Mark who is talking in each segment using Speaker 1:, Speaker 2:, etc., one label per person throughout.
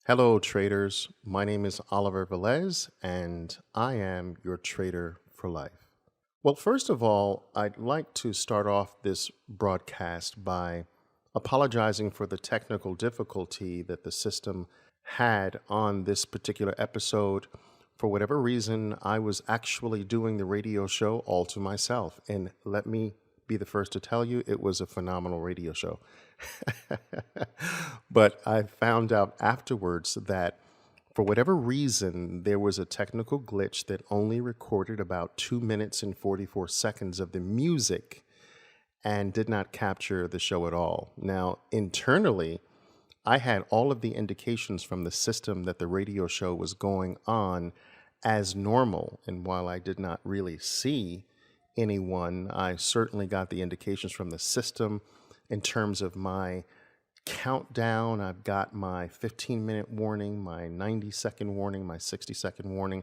Speaker 1: Hello, traders. My name is Oliver Velez, and I am your trader for life. Well, first of all, I'd like to start off this broadcast by apologizing for the technical difficulty that the system had on this particular episode. For whatever reason, I was actually doing the radio show all to myself. And let me be the first to tell you, it was a phenomenal radio show. But I found out afterwards that for whatever reason, there was a technical glitch that only recorded about 2 minutes and 44 seconds of the music and did not capture the show at all. Now, internally, I had all of the indications from the system that the radio show was going on as normal. And while I did not really see anyone, I certainly got the indications from the system in terms of my countdown. I've got my 15-minute warning, my 90-second warning, my 60-second warning.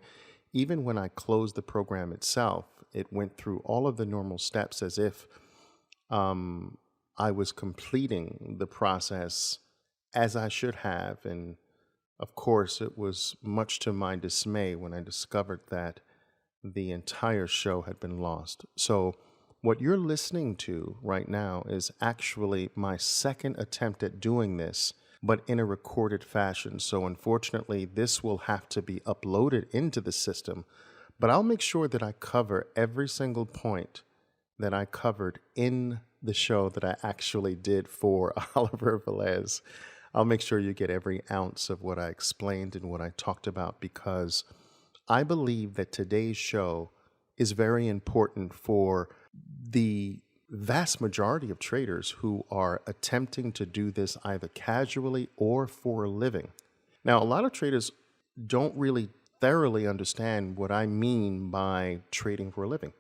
Speaker 1: Even when I closed the program itself, it went through all of the normal steps as if I was completing the process as I should have. And of course, it was much to my dismay when I discovered that the entire show had been lost. So what you're listening to right now is actually my second attempt at doing this, but in a recorded fashion. So unfortunately, this will have to be uploaded into the system, but I'll make sure that I cover every single point that I covered in the show that I actually did for Oliver Velez. I'll make sure you get every ounce of what I explained and what I talked about, because I believe that today's show is very important for the vast majority of traders who are attempting to do this either casually or for a living. Now, a lot of traders don't really thoroughly understand what I mean by trading for a living.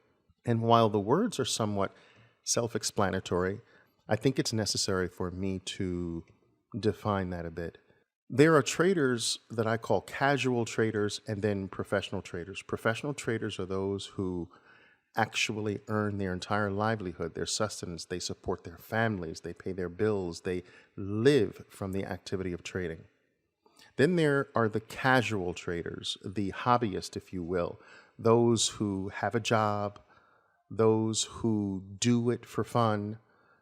Speaker 1: And while the words are somewhat self-explanatory, I think it's necessary for me to define that a bit. There are traders that I call casual traders and then professional traders. Professional traders are those who actually earn their entire livelihood, their sustenance. They support their families, they pay their bills, they live from the activity of trading. Then there are the casual traders, the hobbyists, if you will, those who have a job, those who do it for fun,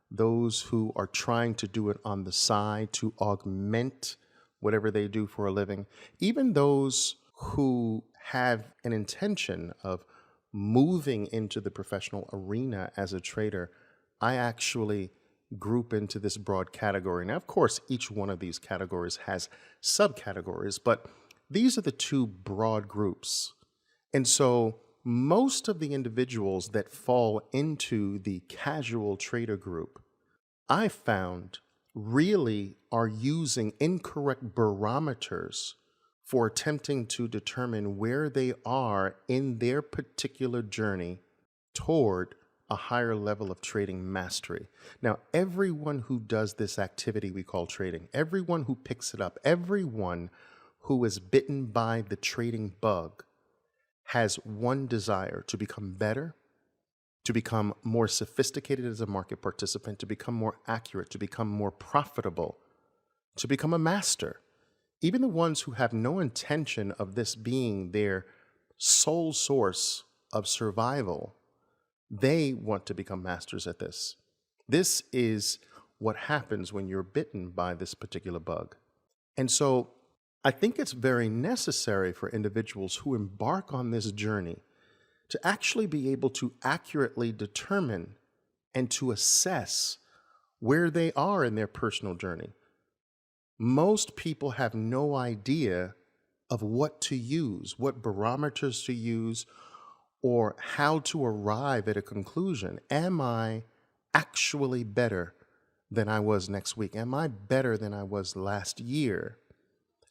Speaker 1: those who are trying to do it on the side to augment whatever they do for a living, even those who have an intention of moving into the professional arena as a trader. I actually group into this broad category. Now, of course, each one of these categories has subcategories, but these are the two broad groups. And so most of the individuals that fall into the casual trader group, I found, really are using incorrect barometers for attempting to determine where they are in their particular journey toward a higher level of trading mastery. Now, everyone who does this activity we call trading, everyone who picks it up, everyone who is bitten by the trading bug has one desire: to become better, to become more sophisticated as a market participant, to become more accurate, to become more profitable, to become a master. Even the ones who have no intention of this being their sole source of survival, they want to become masters at this. This is what happens when you're bitten by this particular bug. And so I think it's very necessary for individuals who embark on this journey to actually be able to accurately determine and to assess where they are in their personal journey. Most people have no idea of what to use, what barometers to use, or how to arrive at a conclusion. Am I actually better than I was next week? Am I better than I was last year?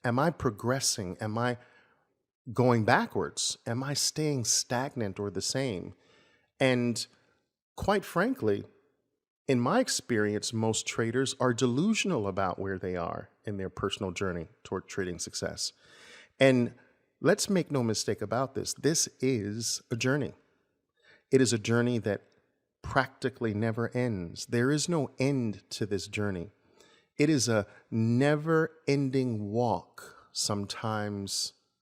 Speaker 1: Am I progressing? Am I going backwards? Am I staying stagnant or the same? And quite frankly, in my experience, most traders are delusional about where they are in their personal journey toward trading success. And let's make no mistake about this. This is a journey. It is a journey that practically never ends. There is no end to this journey. It is a never-ending walk sometimes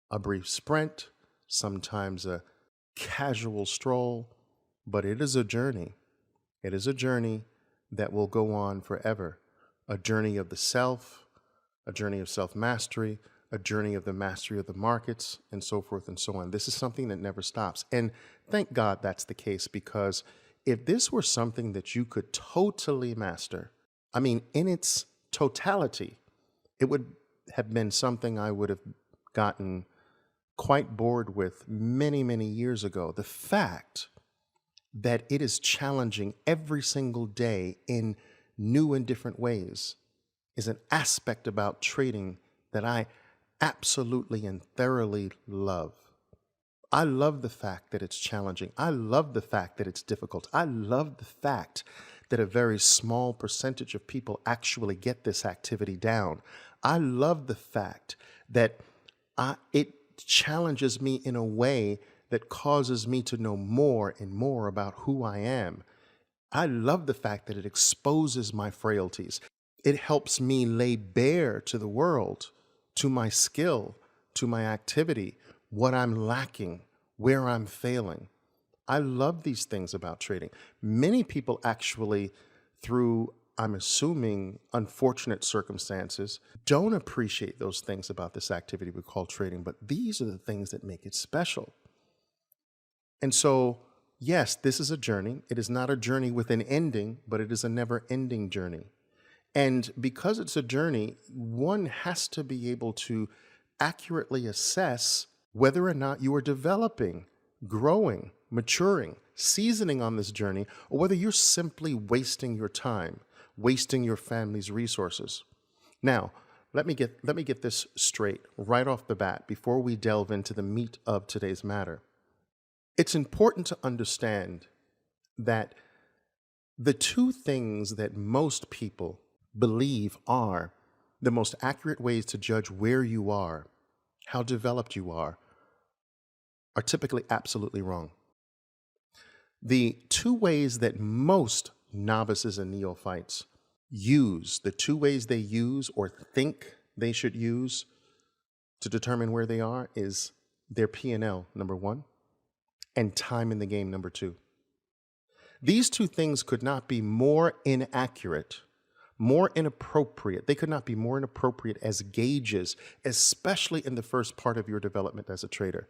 Speaker 1: a brief sprint, sometimes a casual stroll, but it is a journey. It is a journey that will go on forever. A journey of the self, a journey of self-mastery, a journey of the mastery of the markets, and so forth and so on. This is something that never stops. And thank God that's the case, because if this were something that you could totally master, I mean, in its totality, it would have been something I would have gotten quite bored with many, many years ago. The fact that it is challenging every single day in new and different ways is an aspect about trading that I absolutely and thoroughly love. I love the fact that it's challenging. I love the fact that it's difficult. I love the fact that a very small percentage of people actually get this activity down. I love the fact that it challenges me in a way that causes me to know more and more about who I am. I love the fact that it exposes my frailties. It helps me lay bare to the world, to my skill, to my activity, what I'm lacking, where I'm failing. I love these things about trading. Many people actually, through, I'm assuming, unfortunate circumstances, don't appreciate those things about this activity we call trading, but these are the things that make it special. And so, yes, this is a journey. It is not a journey with an ending, but it is a never-ending journey. And because it's a journey, one has to be able to accurately assess whether or not you are developing, growing, maturing, seasoning on this journey, or whether you're simply wasting your time, wasting your family's resources. Now, let me get this straight right off the bat before we delve into the meat of today's matter. It's important to understand that the two things that most people believe are the most accurate ways to judge where you are, how developed you are typically absolutely wrong. The two ways that most novices and neophytes use, the two ways they use or think they should use to determine where they are, is their P&L, number one, and time in the game, number two. These two things could not be more inaccurate, more inappropriate. They could not be more inappropriate as gauges, especially in the first part of your development as a trader.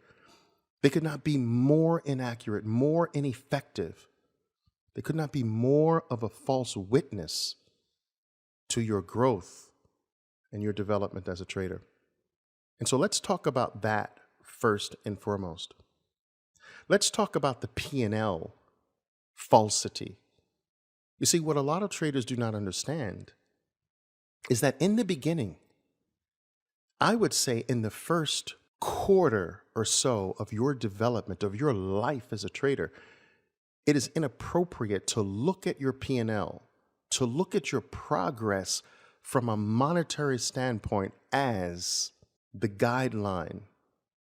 Speaker 1: They could not be more inaccurate, more ineffective. They could not be more of a false witness to your growth and your development as a trader. And so let's talk about that first and foremost. Let's talk about the P&L falsity. You see, what a lot of traders do not understand is that in the beginning, I would say in the first quarter or so of your development, of your life as a trader, it is inappropriate to look at your P&L, to look at your progress from a monetary standpoint as the guideline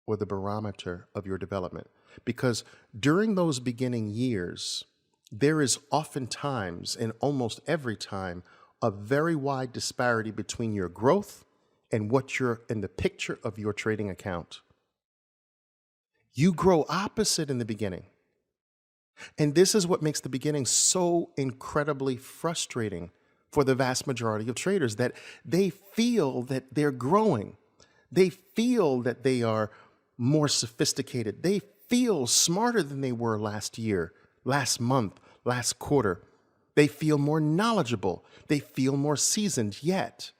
Speaker 1: or the barometer of your development. Because during those beginning years, there is oftentimes, and almost every time, a very wide disparity between your growth and what you're in the picture of your trading account. You grow opposite in the beginning. And this is what makes the beginning so incredibly frustrating for the vast majority of traders, that they feel that they're growing. They feel that they are more sophisticated. They feel smarter than they were last year, last month, last quarter. They feel more knowledgeable. They feel more seasoned. Yet,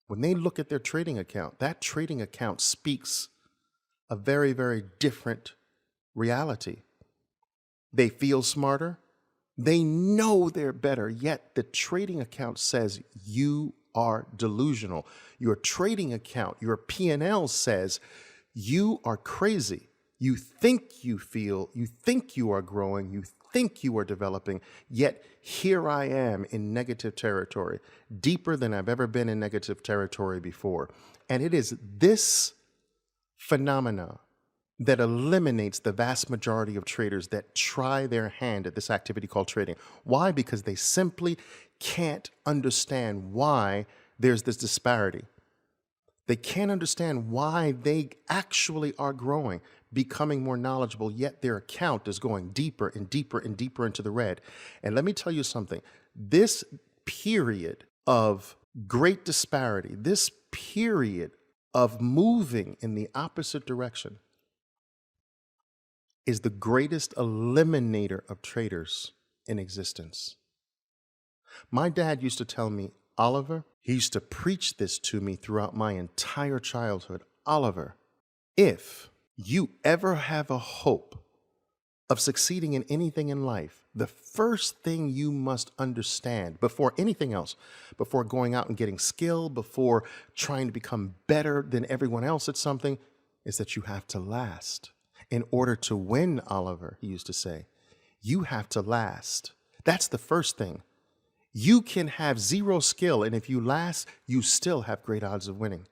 Speaker 1: when they look at their trading account, that trading account speaks a very, very different reality. They feel smarter. They know they're better, yet the trading account says you are delusional. Your trading account, your P&L says you are crazy. You think you think you are growing, you think you are developing, yet here I am in negative territory, deeper than I've ever been in negative territory before. And it is this phenomena that eliminates the vast majority of traders that try their hand at this activity called trading. Why? Because they simply can't understand why there's this disparity. They can't understand why they actually are growing, becoming more knowledgeable, yet their account is going deeper and deeper and deeper into the red. And let me tell you something. This period of great disparity, this period of moving in the opposite direction is the greatest eliminator of traders in existence. My dad used to tell me, Oliver, he used to preach this to me throughout my entire childhood. Oliver, if you ever have a hope of succeeding in anything in life, the first thing you must understand before anything else, before going out and getting skill, before trying to become better than everyone else at something, is that you have to last. In order to win, Oliver, he used to say, you have to last. That's the first thing. You can have zero skill, and if you last, you still have great odds of winning.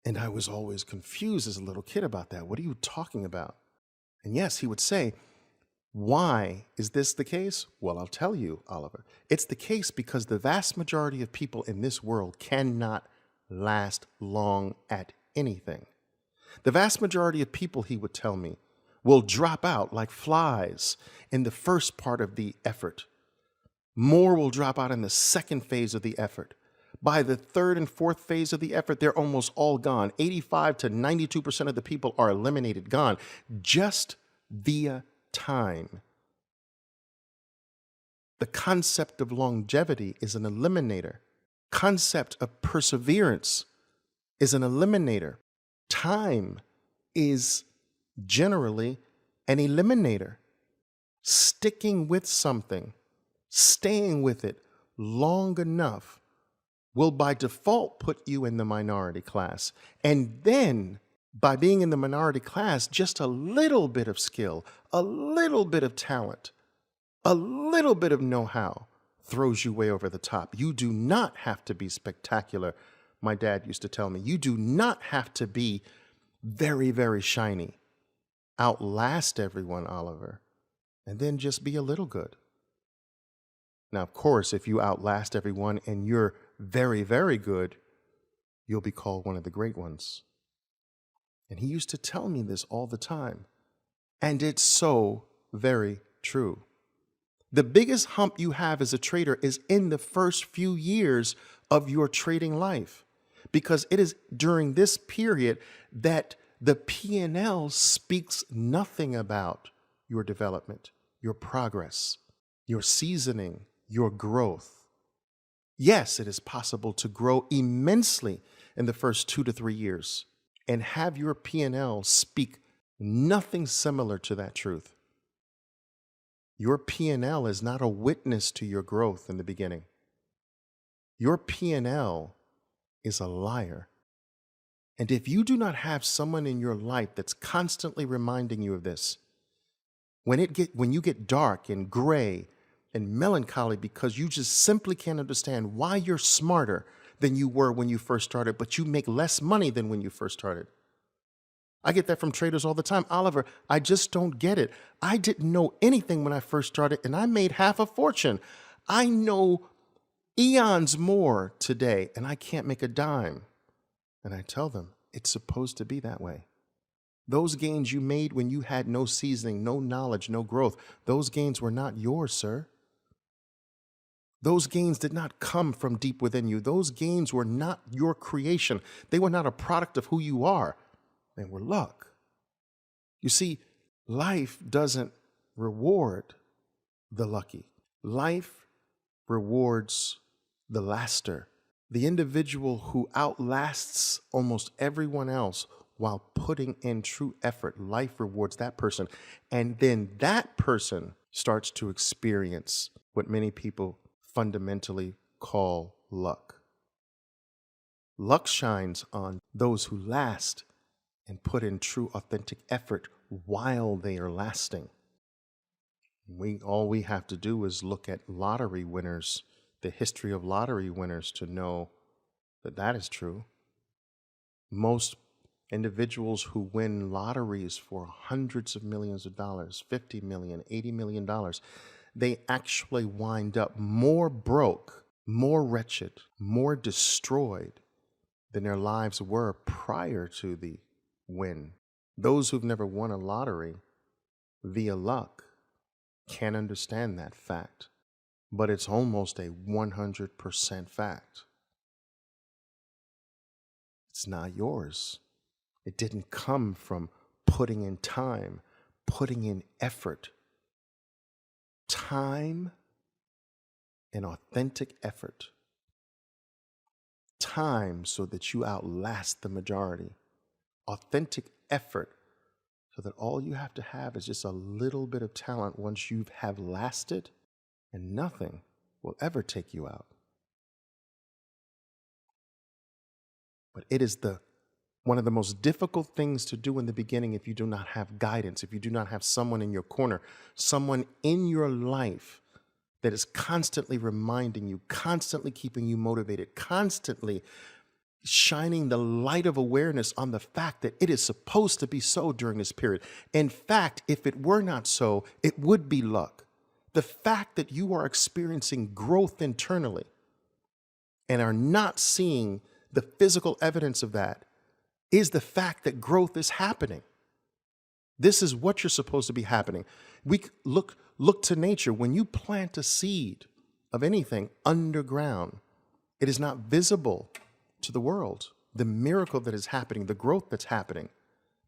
Speaker 1: And I was always confused as a little kid about that. What are you talking about? And yes, he would say, why is this the case? Well, I'll tell you, Oliver. It's the case because the vast majority of people in this world cannot last long at anything. The vast majority of people, he would tell me, will drop out like flies in the first part of the effort. More will drop out in the second phase of the effort. By the third and fourth phase of the effort, they're almost all gone. 85 to 92% of the people are eliminated, gone, just via time. The concept of longevity is an eliminator. Concept of perseverance is an eliminator. Time is generally an eliminator. Sticking with something, staying with it long enough will by default put you in the minority class. And then by being in the minority class, just a little bit of skill, a little bit of talent, a little bit of know-how throws you way over the top. You do not have to be spectacular. My dad used to tell me, you do not have to be very, very shiny. Outlast everyone, Oliver, and then just be a little good. Now, of course, if you outlast everyone and you're very, very good, you'll be called one of the great ones. And he used to tell me this all the time. And it's so very true. The biggest hump you have as a trader is in the first few years of your trading life, because it is during this period that the P&L speaks nothing about your development, your progress, your seasoning, your growth. Yes, it is possible to grow immensely in the first 2 to 3 years and have your P&L speak nothing similar to that truth. Your P&L is not a witness to your growth in the beginning. Your P&L is a liar. And if you do not have someone in your life that's constantly reminding you of this, when you get dark and gray and melancholy because you just simply can't understand why you're smarter than you were when you first started, but you make less money than when you first started. I get that from traders all the time. Oliver, I just don't get it. I didn't know anything when I first started, and I made half a fortune. I know eons more today, and I can't make a dime. And I tell them, it's supposed to be that way. Those gains you made when you had no seasoning, no knowledge, no growth, those gains were not yours, sir. Those gains did not come from deep within you. Those gains were not your creation. They were not a product of who you are. They were luck. You see, life doesn't reward the lucky. Life rewards the laster, the individual who outlasts almost everyone else while putting in true effort. Life rewards that person. And then that person starts to experience what many people fundamentally call luck. Luck shines on those who last and put in true, authentic effort while they are lasting. All we have to do is look at lottery winners, the history of lottery winners, to know that that is true. Most individuals who win lotteries for hundreds of millions of dollars, $50 million, $80 million, they actually wind up more broke, more wretched, more destroyed than their lives were prior to the win. Those who've never won a lottery via luck can't understand that fact, but it's almost a 100% fact. It's not yours. It didn't come from putting in time, putting in effort. Time and authentic effort. Time so that you outlast the majority. Authentic effort so that all you have to have is just a little bit of talent once you have lasted, and nothing will ever take you out. But it is one of the most difficult things to do in the beginning if you do not have guidance, if you do not have someone in your corner, someone in your life that is constantly reminding you, constantly keeping you motivated, constantly shining the light of awareness on the fact that it is supposed to be so during this period. In fact, if it were not so, it would be luck. The fact that you are experiencing growth internally and are not seeing the physical evidence of that is the fact that growth is happening. This is what you're supposed to be happening. We look to nature. When you plant a seed of anything underground, it is not visible to the world. The miracle that is happening, the growth that's happening,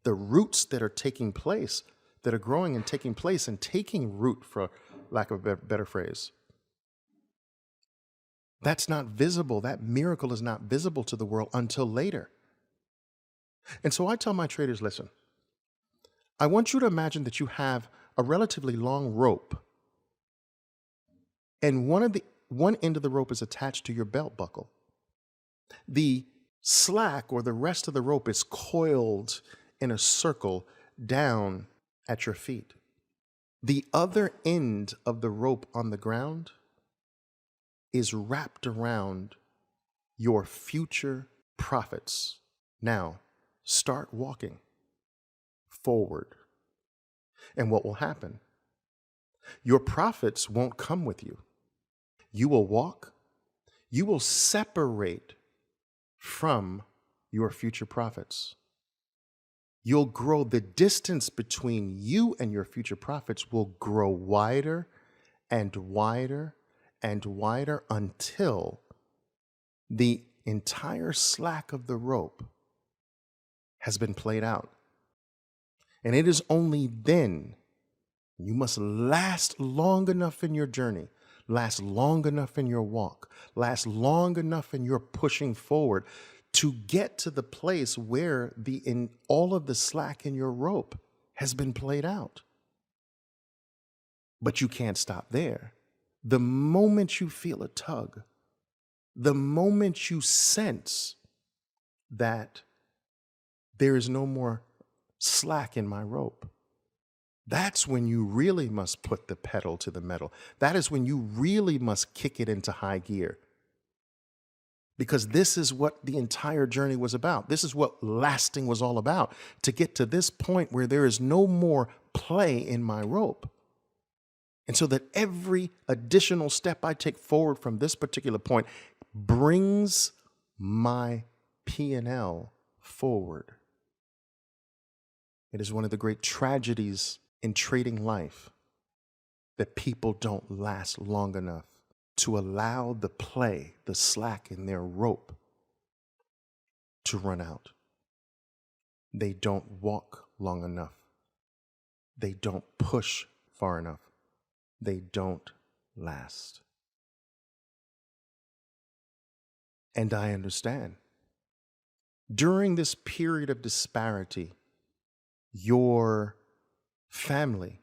Speaker 1: the roots that are taking place, that are growing and taking place and taking root, for lack of a better phrase. That's not visible. That miracle is not visible to the world until later. And so I tell my traders, listen, I want you to imagine that you have a relatively long rope, and one end of the rope is attached to your belt buckle. The slack or the rest of the rope is coiled in a circle down at your feet. The other end of the rope on the ground is wrapped around your future profits. Now, start walking forward. And what will happen? Your profits won't come with you. You will walk. You will separate from your future profits. You'll grow. The distance between you and your future profits will grow wider and wider and wider until the entire slack of the rope has been played out. And it is only then you must last long enough in your journey, last long enough in your walk, last long enough in your pushing forward to get to the place where all of the slack in your rope has been played out. But you can't stop there. The moment you feel a tug, the moment you sense that there is no more slack in my rope, that's when you really must put the pedal to the metal. That is when you really must kick it into high gear. Because this is what the entire journey was about. This is what lasting was all about. To get to this point where there is no more play in my rope. And so that every additional step I take forward from this particular point brings my P&L forward. It is one of the great tragedies in trading life that people don't last long enough to allow the play, the slack in their rope to run out. They don't walk long enough. They don't push far enough. They don't last. And I understand. During this period of disparity, your family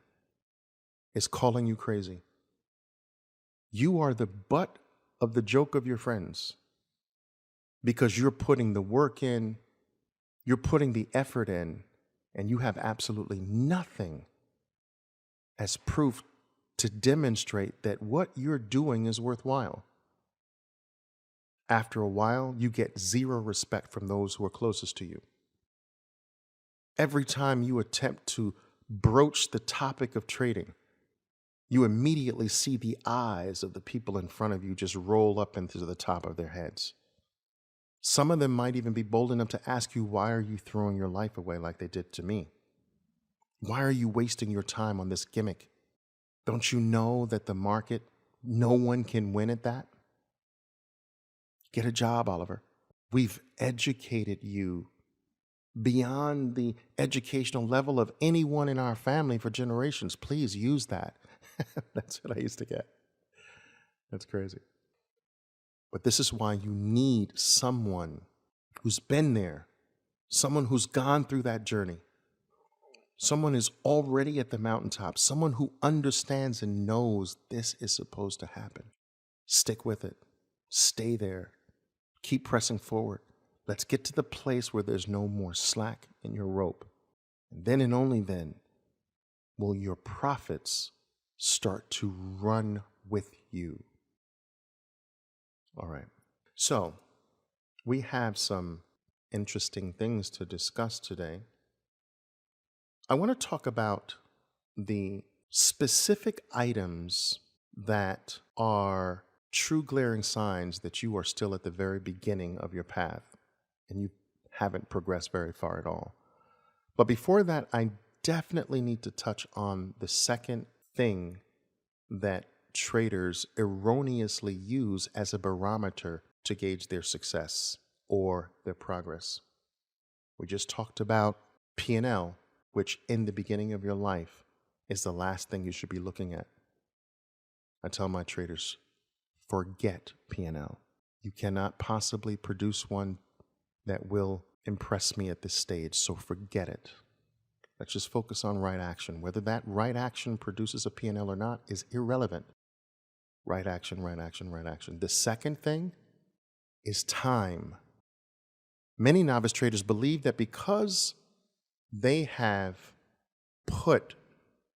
Speaker 1: is calling you crazy. You are the butt of the joke of your friends because you're putting the work in, you're putting the effort in, and you have absolutely nothing as proof to demonstrate that what you're doing is worthwhile. After a while, you get zero respect from those who are closest to you. Every time you attempt to broach the topic of trading, you immediately see the eyes of the people in front of you just roll up into the top of their heads. Some of them might even be bold enough to ask you, why are you throwing your life away like they did to me? Why are you wasting your time on this gimmick? Don't you know that the market, no one can win at that? Get a job, Oliver. We've educated you beyond the educational level of anyone in our family for generations. Please use that. That's what I used to get. That's crazy. But this is why you need someone who's been there, someone who's gone through that journey, someone who's already at the mountaintop, someone who understands and knows this is supposed to happen. Stick with it. Stay there. Keep pressing forward. Let's get to the place where there's no more slack in your rope. And then and only then will your profits start to run with you. All right. So we have some interesting things to discuss today. I want to talk about the specific items that are true glaring signs that you are still at the very beginning of your path and you haven't progressed very far at all. But before that, I definitely need to touch on the second thing that traders erroneously use as a barometer to gauge their success or their progress. We just talked about P&L, which in the beginning of your life is the last thing you should be looking at. I tell my traders, forget P&L. You cannot possibly produce one that will impress me at this stage, so forget it. Let's just focus on right action. Whether that right action produces a P&L or not is irrelevant. Right action, right action, right action. The second thing is time. Many novice traders believe that because they have put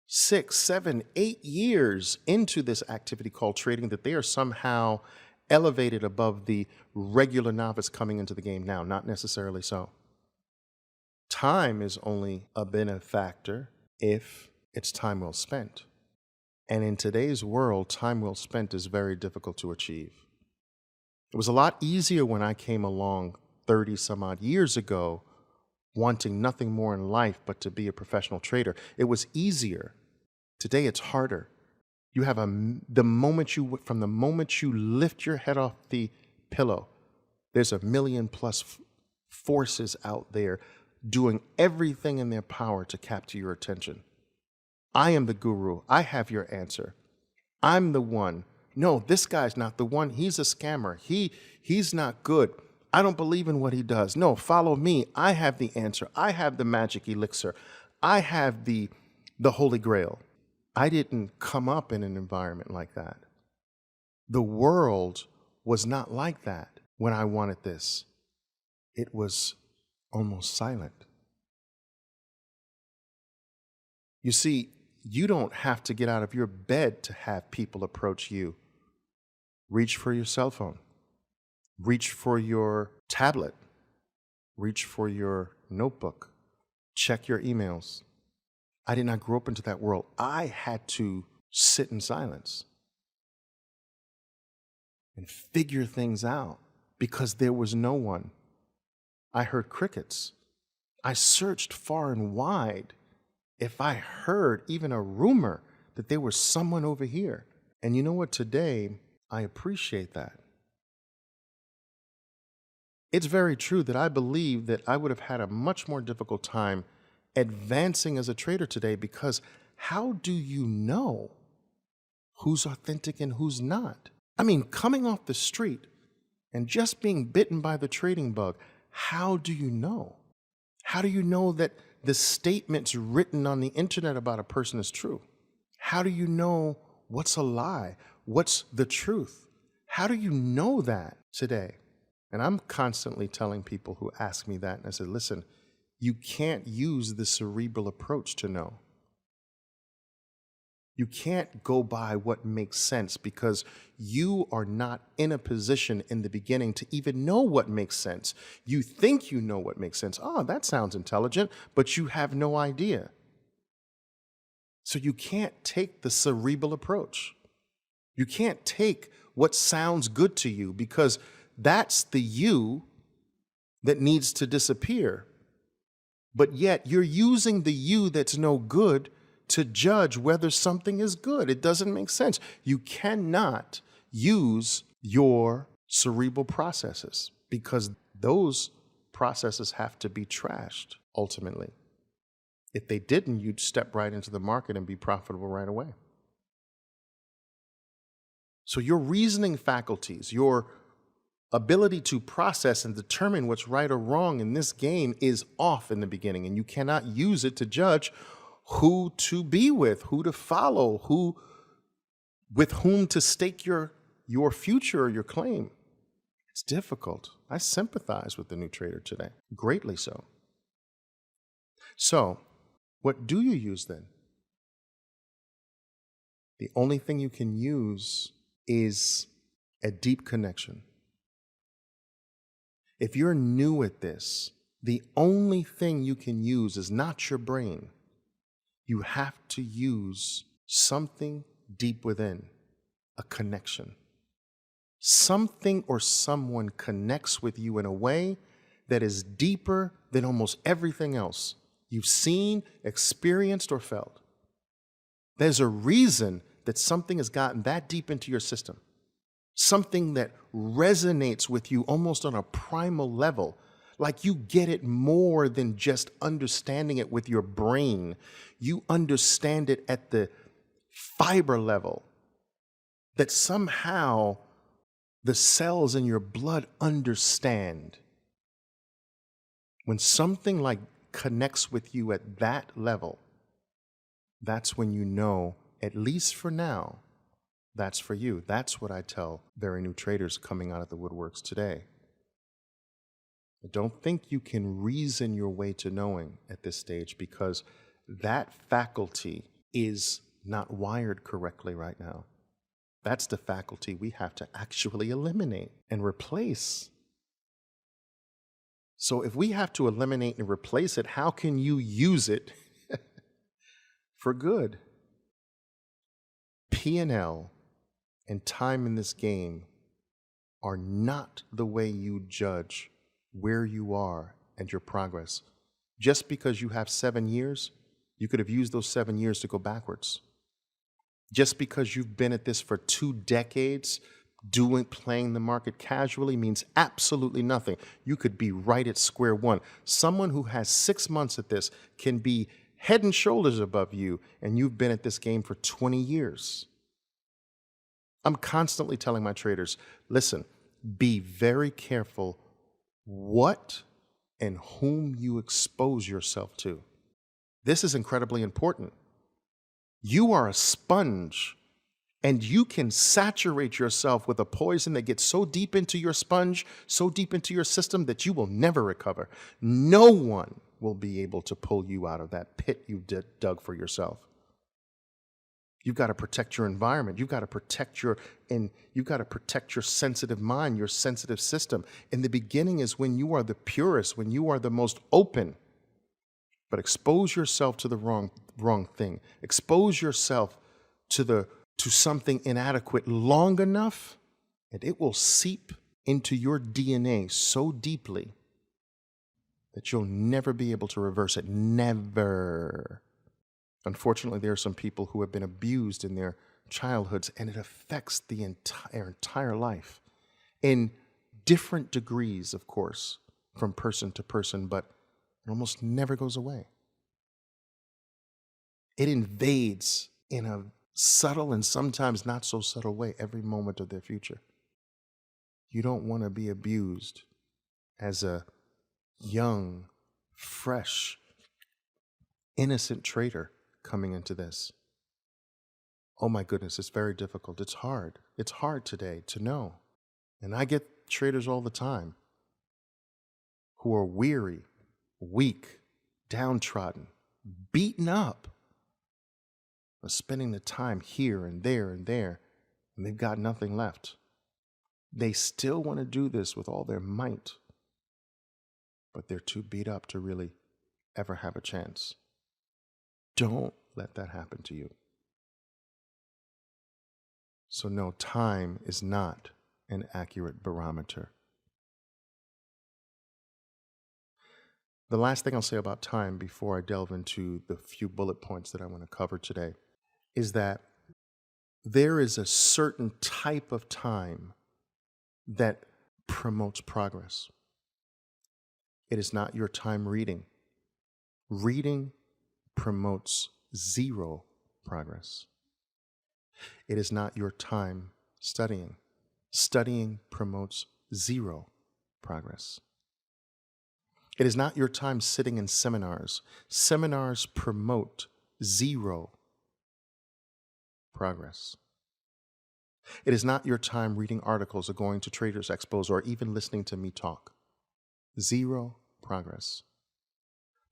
Speaker 1: 6, 7, 8 years into this activity called trading, that they are somehow elevated above the regular novice coming into the game now. Not necessarily so. Time is only a benefactor if it's time well spent. And in today's world, time well spent is very difficult to achieve. It was a lot easier when I came along 30 some odd years ago, wanting nothing more in life but to be a professional trader. It was easier. Today, it's harder. You have from the moment you lift your head off the pillow, there's a million plus forces out there doing everything in their power to capture your attention. I am the guru. I have your answer. I'm the one. No, this guy's not the one. He's a scammer. He's not good. I don't believe in what he does. No, follow me. I have the answer. I have the magic elixir. I have the Holy Grail. I didn't come up in an environment like that. The world was not like that when I wanted this. It was almost silent. You see, you don't have to get out of your bed to have people approach you. Reach for your cell phone. Reach for your tablet. Reach for your notebook. Check your emails. I did not grow up into that world. I had to sit in silence and figure things out because there was no one. I heard crickets. I searched far and wide if I heard even a rumor that there was someone over here. And you know what? Today, I appreciate that. It's very true that I believe that I would have had a much more difficult time advancing as a trader today, because how do you know who's authentic and who's not? I mean, coming off the street and just being bitten by the trading bug, how do you know? How do you know that the statements written on the internet about a person is true? How do you know what's a lie? What's the truth? How do you know that today? And I'm constantly telling people who ask me that, and I said, listen, you can't use the cerebral approach to know. You can't go by what makes sense because you are not in a position in the beginning to even know what makes sense. You think you know what makes sense. Oh, that sounds intelligent, but you have no idea. So you can't take the cerebral approach. You can't take what sounds good to you because that's the you that needs to disappear. But yet you're using the you that's no good to judge whether something is good. It doesn't make sense. You cannot use your cerebral processes because those processes have to be trashed ultimately. If they didn't, you'd step right into the market and be profitable right away. So your reasoning faculties, your ability to process and determine what's right or wrong in this game is off in the beginning, and you cannot use it to judge who to be with, who to follow, with whom to stake your future or your claim. It's difficult. I sympathize with the new trader today, greatly so. So, what do you use then? The only thing you can use is a deep connection. If you're new at this, the only thing you can use is not your brain. You have to use something deep within, a connection. Something or someone connects with you in a way that is deeper than almost everything else you've seen, experienced, or felt. There's a reason that something has gotten that deep into your system. Something that resonates with you almost on a primal level, like you get it more than just understanding it with your brain. You understand it at the fiber level, that somehow the cells in your blood understand. When something like connects with you at that level, that's when you know, at least for now, that's for you. That's what I tell very new traders coming out of the woodworks today. I don't think you can reason your way to knowing at this stage because that faculty is not wired correctly right now. That's the faculty we have to actually eliminate and replace. So if we have to eliminate and replace it, how can you use it for good? P&L and time in this game are not the way you judge where you are and your progress. Just because you have 7 years, you could have used those 7 years to go backwards. Just because you've been at this for 2 decades, playing the market casually means absolutely nothing. You could be right at square one. Someone who has 6 months at this can be head and shoulders above you, and you've been at this game for 20 years. I'm constantly telling my traders, listen, be very careful what and whom you expose yourself to. This is incredibly important. You are a sponge, and you can saturate yourself with a poison that gets so deep into your sponge, so deep into your system that you will never recover. No one will be able to pull you out of that pit you dug for yourself. You've got to protect your environment. You've got to protect your sensitive mind, your sensitive system. In the beginning is when you are the purest, when you are the most open. But expose yourself to the wrong thing. Expose yourself to something inadequate long enough, and it will seep into your DNA so deeply that you'll never be able to reverse it. Never. Unfortunately, there are some people who have been abused in their childhoods, and it affects the entire life in different degrees, of course, from person to person, but it almost never goes away. It invades in a subtle and sometimes not so subtle way every moment of their future. You don't want to be abused as a young, fresh, innocent trader coming into this. Oh my goodness, it's very difficult. It's hard. It's hard today to know. And I get traders all the time who are weary, weak, downtrodden, beaten up, of spending the time here and there, and they've got nothing left. They still want to do this with all their might, but they're too beat up to really ever have a chance. Don't let that happen to you. So no, time is not an accurate barometer. The last thing I'll say about time before I delve into the few bullet points that I want to cover today is that there is a certain type of time that promotes progress. It is not your time reading. Reading promotes zero progress. It is not your time studying. Studying promotes zero progress. It is not your time sitting in seminars. Seminars promote zero progress. It is not your time reading articles or going to traders expos or even listening to me talk. Zero progress.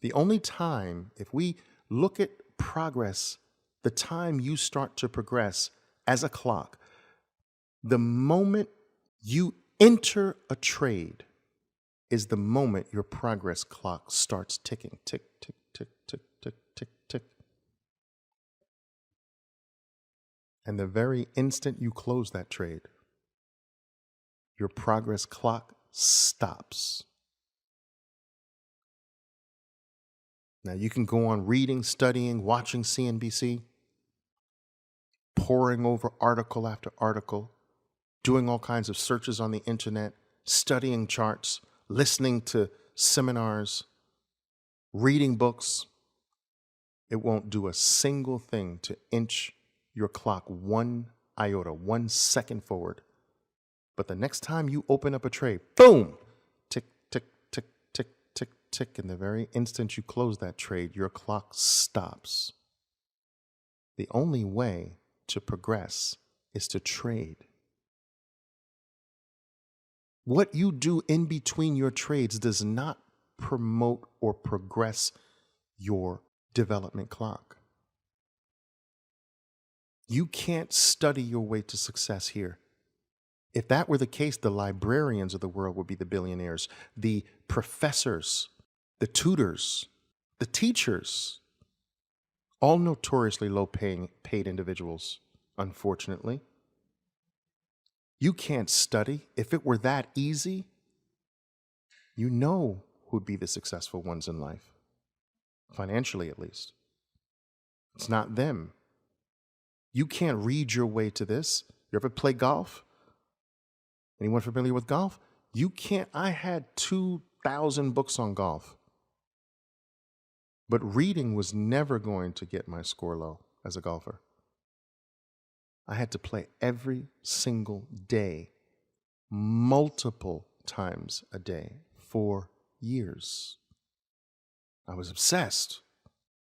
Speaker 1: The only time, if we look at progress, the time you start to progress as a clock, the moment you enter a trade is the moment your progress clock starts ticking. Tick, tick, tick, tick, tick, tick, tick. And the very instant you close that trade, your progress clock stops. Now, you can go on reading, studying, watching CNBC, poring over article after article, doing all kinds of searches on the internet, studying charts, listening to seminars, reading books. It won't do a single thing to inch your clock 1 iota, 1 second forward. But the next time you open up a trade, boom, tick, tick, tick, tick, tick, tick. And the very instant you close that trade, your clock stops. The only way to progress is to trade. What you do in between your trades does not promote or progress your development clock. You can't study your way to success here. If that were the case, the librarians of the world would be the billionaires, the professors, the tutors, the teachers, all notoriously paid individuals, unfortunately. You can't study. If it were that easy, you know who'd be the successful ones in life, financially at least. It's not them. You can't read your way to this. You ever play golf? Anyone familiar with golf? You can't. I had 2,000 books on golf. But reading was never going to get my score low as a golfer. I had to play every single day, multiple times a day for years. I was obsessed,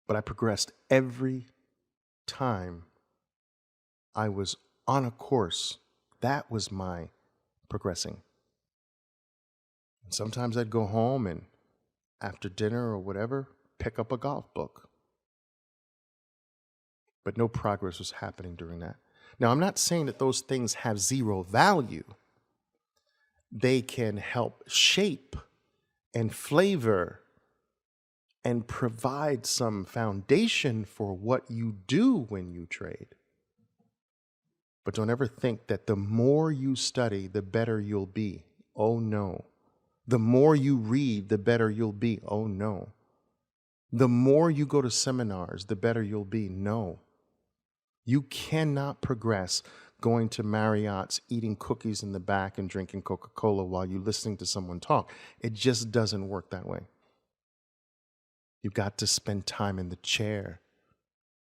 Speaker 1: but I progressed every time I was on a course. That was my progressing. And sometimes I'd go home and after dinner or whatever, pick up a golf book. But no progress was happening during that. Now, I'm not saying that those things have zero value. They can help shape and flavor and provide some foundation for what you do when you trade. But don't ever think that the more you study, the better you'll be. Oh, no. The more you read, the better you'll be. Oh, no. The more you go to seminars, the better you'll be. No. You cannot progress going to Marriott's, eating cookies in the back and drinking Coca-Cola while you're listening to someone talk. It just doesn't work that way. You've got to spend time in the chair.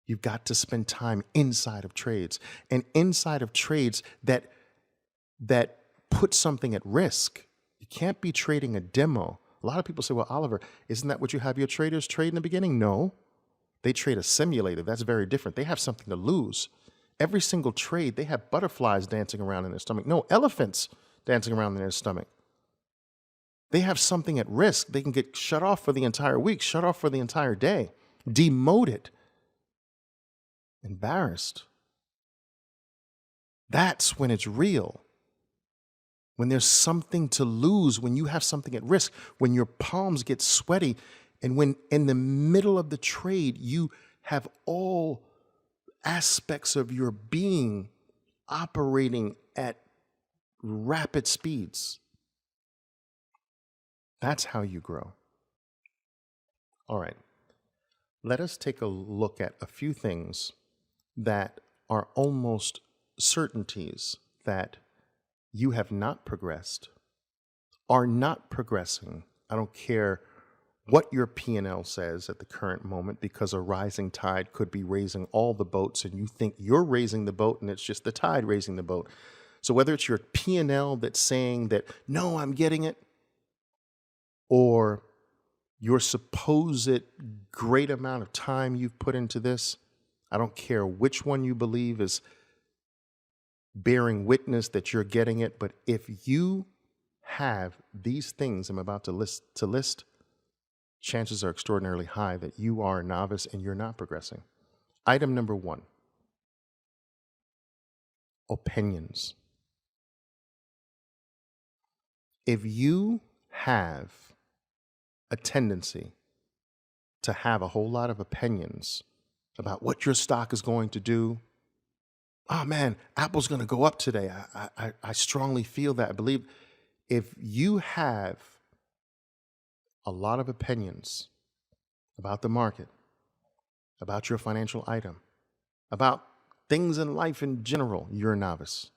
Speaker 1: You've got to spend time inside of trades, and inside of trades that put something at risk. You can't be trading a demo. A lot of people say, well, Oliver, isn't that what you have your traders trade in the beginning? No. They trade a simulator. That's very different. They have something to lose. Every single trade, they have butterflies dancing around in their stomach. No, elephants dancing around in their stomach. They have something at risk. They can get shut off for the entire week, shut off for the entire day, demoted, embarrassed. That's when it's real. When there's something to lose, when you have something at risk, when your palms get sweaty, and when in the middle of the trade, you have all aspects of your being operating at rapid speeds. That's how you grow. All right. Let us take a look at a few things that are almost certainties that you have not progressed, are not progressing. I don't care what your P&L says at the current moment, because a rising tide could be raising all the boats and you think you're raising the boat and it's just the tide raising the boat. So whether it's your P&L that's saying that, no, I'm getting it, or your supposed great amount of time you've put into this, I don't care which one you believe is bearing witness that you're getting it, but if you have these things I'm about to list, chances are extraordinarily high that you are a novice and you're not progressing. Item number 1, opinions. If you have a tendency to have a whole lot of opinions about what your stock is going to do, oh man, Apple's going to go up today. I strongly feel that. I believe if you have a lot of opinions about the market, about your financial item, about things in life in general, you're a novice.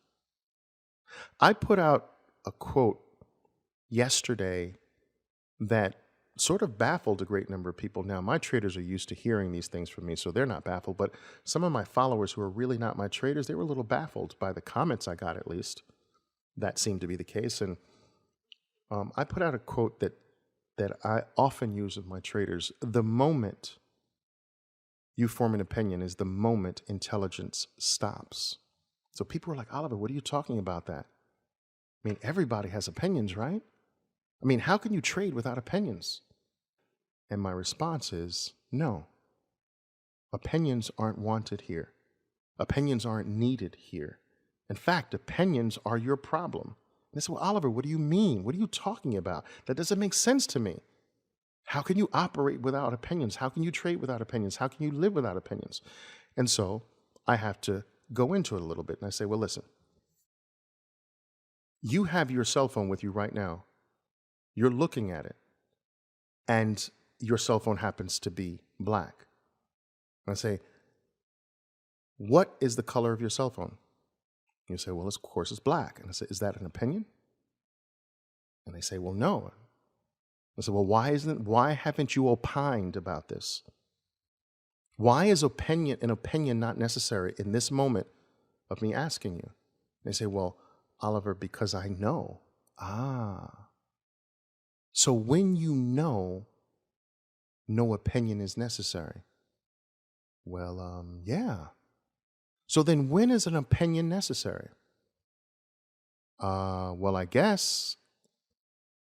Speaker 1: I put out a quote yesterday that sort of baffled a great number of people. Now, my traders are used to hearing these things from me, so they're not baffled. But some of my followers who are really not my traders, they were a little baffled by the comments I got, at least. That seemed to be the case. And I put out a quote that I often use with my traders. The moment you form an opinion is the moment intelligence stops. So people are like, Oliver, what are you talking about that? I mean, everybody has opinions, right? I mean, how can you trade without opinions? And my response is no. Opinions aren't wanted here. Opinions aren't needed here. In fact, opinions are your problem. And they say, well, Oliver, what do you mean? What are you talking about? That doesn't make sense to me. How can you operate without opinions? How can you trade without opinions? How can you live without opinions? And so I have to go into it a little bit. And I say, well, listen, you have your cell phone with you right now. You're looking at it, and your cell phone happens to be black. And I say, what is the color of your cell phone? You say, well, of course, it's black. And I say, is that an opinion? And they say, well, no. I say, well, why haven't you opined about this? Why is an opinion not necessary in this moment of me asking you? And they say, well, Oliver, because I know. So when you know, no opinion is necessary. Well, yeah. So then when is an opinion necessary? Well, I guess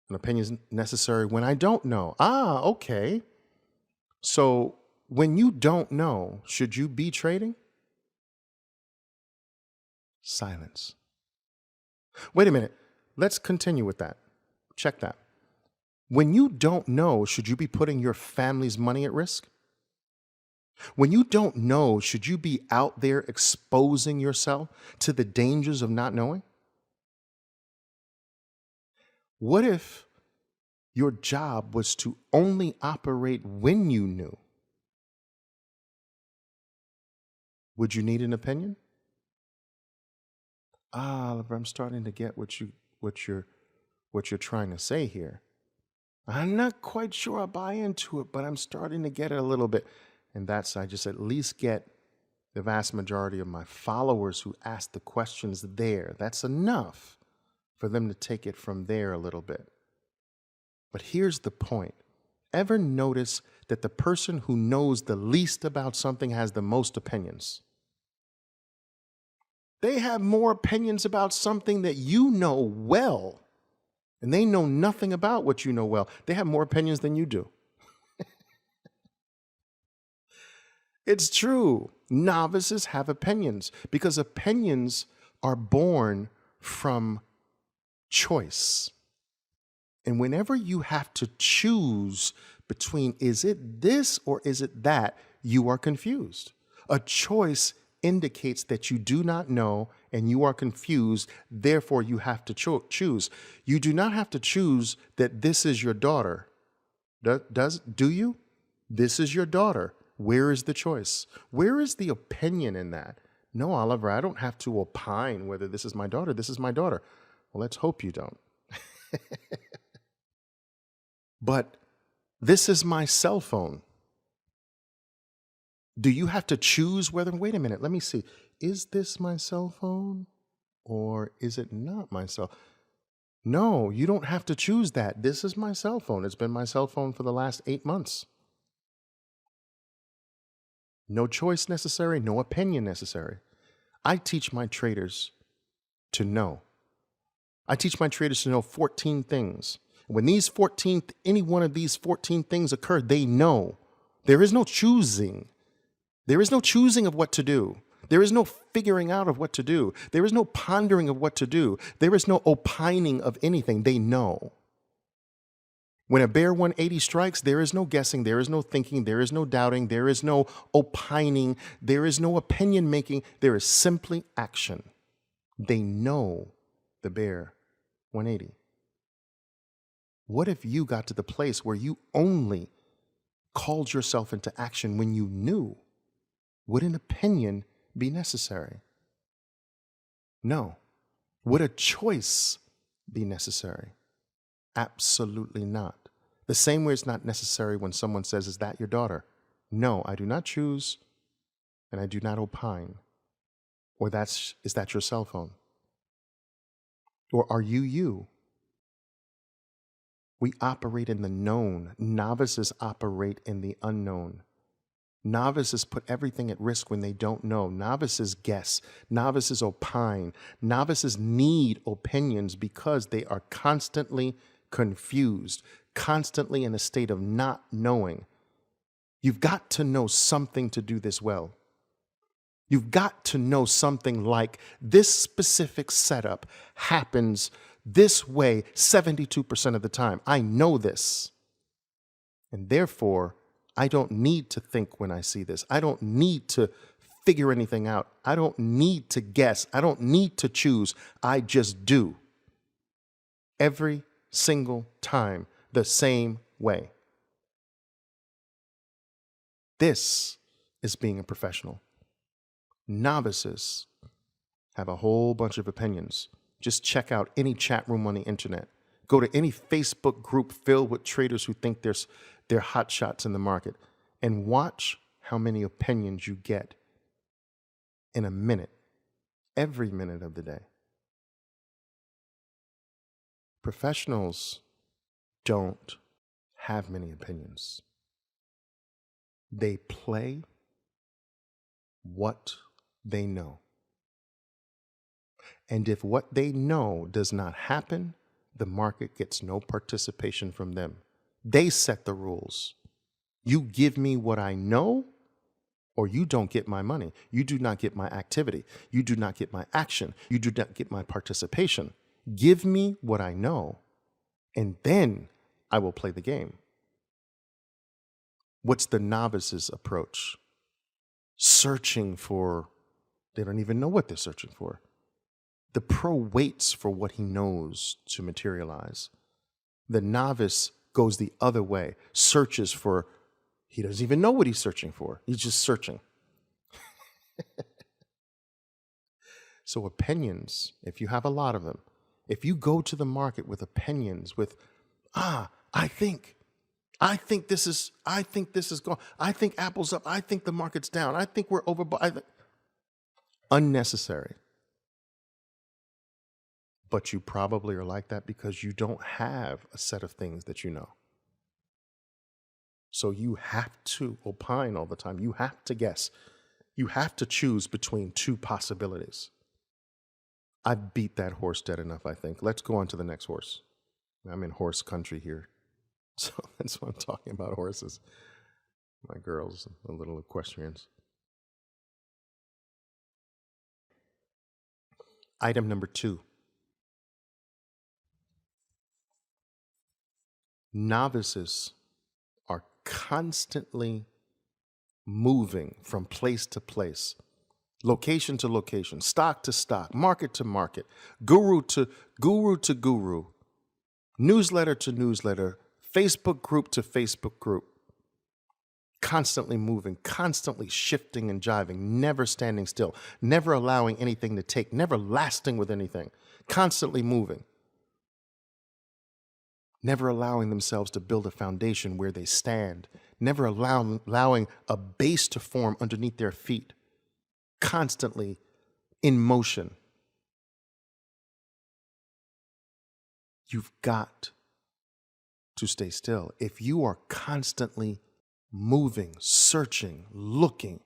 Speaker 1: an opinion is necessary when I don't know. Okay. So when you don't know, should you be trading? Silence. Wait a minute. Let's continue with that. Check that. When you don't know, should you be putting your family's money at risk? When you don't know, should you be out there exposing yourself to the dangers of not knowing? What if your job was to only operate when you knew? Would you need an opinion? Oliver, I'm starting to get what you're trying to say here. I'm not quite sure I buy into it, but I'm starting to get it a little bit. And I just at least get the vast majority of my followers who ask the questions there. That's enough for them to take it from there a little bit. But here's the point. Ever notice that the person who knows the least about something has the most opinions? They have more opinions about something that you know well. And they know nothing about what you know well. They have more opinions than you do. It's true. Novices have opinions because opinions are born from choice. And whenever you have to choose between is it this or is it that, you are confused. A choice indicates that you do not know and you are confused, therefore you have to choose. You do not have to choose that this is your daughter. Do you? This is your daughter. Where is the choice? Where is the opinion in that? No, Oliver, I don't have to opine whether this is my daughter. This is my daughter. Well, let's hope you don't. But this is my cell phone. Do you have to choose whether, wait a minute, let me see. Is this my cell phone or is it not my cell? No, you don't have to choose that. This is my cell phone. It's been my cell phone for the last 8 months. No choice necessary, no opinion necessary. I teach my traders to know. I teach my traders to know 14 things. When any one of these 14 things occur, they know. There is no choosing. There is no choosing of what to do. There is no figuring out of what to do. There is no pondering of what to do. There is no opining of anything. They know. When a bear 180 strikes, there is no guessing. There is no thinking. There is no doubting. There is no opining. There is no opinion making. There is simply action. They know the bear 180. What if you got to the place where you only called yourself into action when you knew? Would an opinion be necessary? No. Would a choice be necessary? Absolutely not. The same way it's not necessary when someone says, is that your daughter? No, I do not choose and I do not opine. Or is that your cell phone? Or are you you? We operate in the known. Novices operate in the unknown. Novices put everything at risk when they don't know. Novices guess. Novices opine. Novices need opinions because they are constantly confused, constantly in a state of not knowing. You've got to know something to do this well. You've got to know something like this specific setup happens this way 72% of the time. I know this. And therefore, I don't need to think when I see this. I don't need to figure anything out. I don't need to guess. I don't need to choose. I just do. Every single time, the same way. This is being a professional. Novices have a whole bunch of opinions. Just check out any chat room on the internet. Go to any Facebook group filled with traders who think they're hot shots in the market and watch how many opinions you get in a minute, every minute of the day. Professionals don't have many opinions. They play what they know. And if what they know does not happen, the market gets no participation from them. They set the rules. You give me what I know, or you don't get my money. You do not get my activity. You do not get my action. You do not get my participation. Give me what I know, and then I will play the game. What's the novice's approach? Searching for, they don't even know what they're searching for. The pro waits for what he knows to materialize. The novice goes the other way, searches for, he doesn't even know what he's searching for. He's just searching. So opinions, if you have a lot of them, if you go to the market with opinions, with, I think this is going, I think Apple's up, I think the market's down, I think we're overbought. Unnecessary. But you probably are like that because you don't have a set of things that you know. So you have to opine all the time. You have to guess. You have to choose between two possibilities. I beat that horse dead enough, I think. Let's go on to the next horse. I'm in horse country here. So that's why I'm talking about horses. My girls, the little equestrians. Item number 2. Novices are constantly moving from place to place, location to location, stock to stock, market to market, guru to guru, newsletter to newsletter, Facebook group to Facebook group. constantly moving, constantly shifting and jiving, never standing still, never allowing anything to take, never lasting with anything, constantly moving, never allowing themselves to build a foundation where they stand, never allowing a base to form underneath their feet, constantly in motion. You've got to stay still. If you are constantly moving, searching, looking,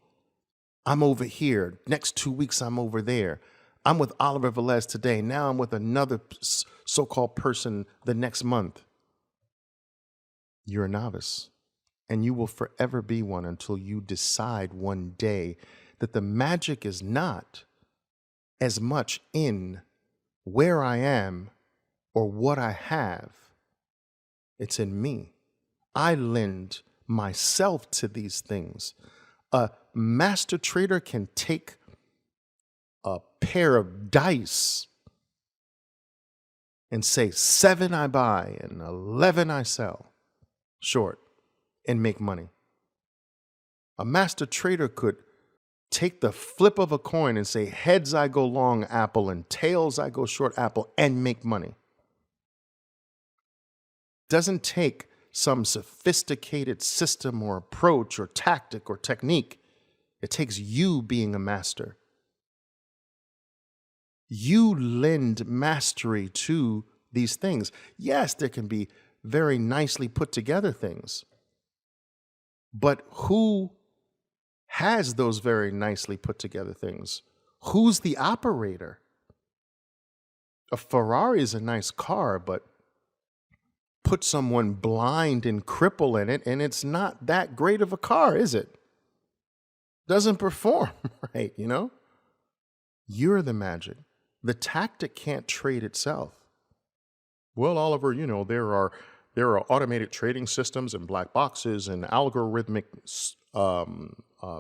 Speaker 1: I'm over here, next 2 weeks I'm over there, I'm with Oliver Velez today, now I'm with another so-called person the next month, you're a novice. And you will forever be one until you decide one day that the magic is not as much in where I am or what I have. It's in me. I lend myself to these things. A master trader can take a pair of dice and say 7 I buy and 11 I sell short and make money. A master trader could take the flip of a coin and say heads I go long Apple and tails I go short Apple and make money. Doesn't take some sophisticated system or approach or tactic or technique. It takes you being a master. You lend mastery to these things. Yes, there can be very nicely put together things, but who has those very nicely put together things? Who's the operator? A Ferrari is a nice car, but put someone blind and cripple in it, and it's not that great of a car, is it? Doesn't perform right, you know? You're the magic. The tactic can't trade itself. Well, Oliver, you know, there are automated trading systems and black boxes and algorithmic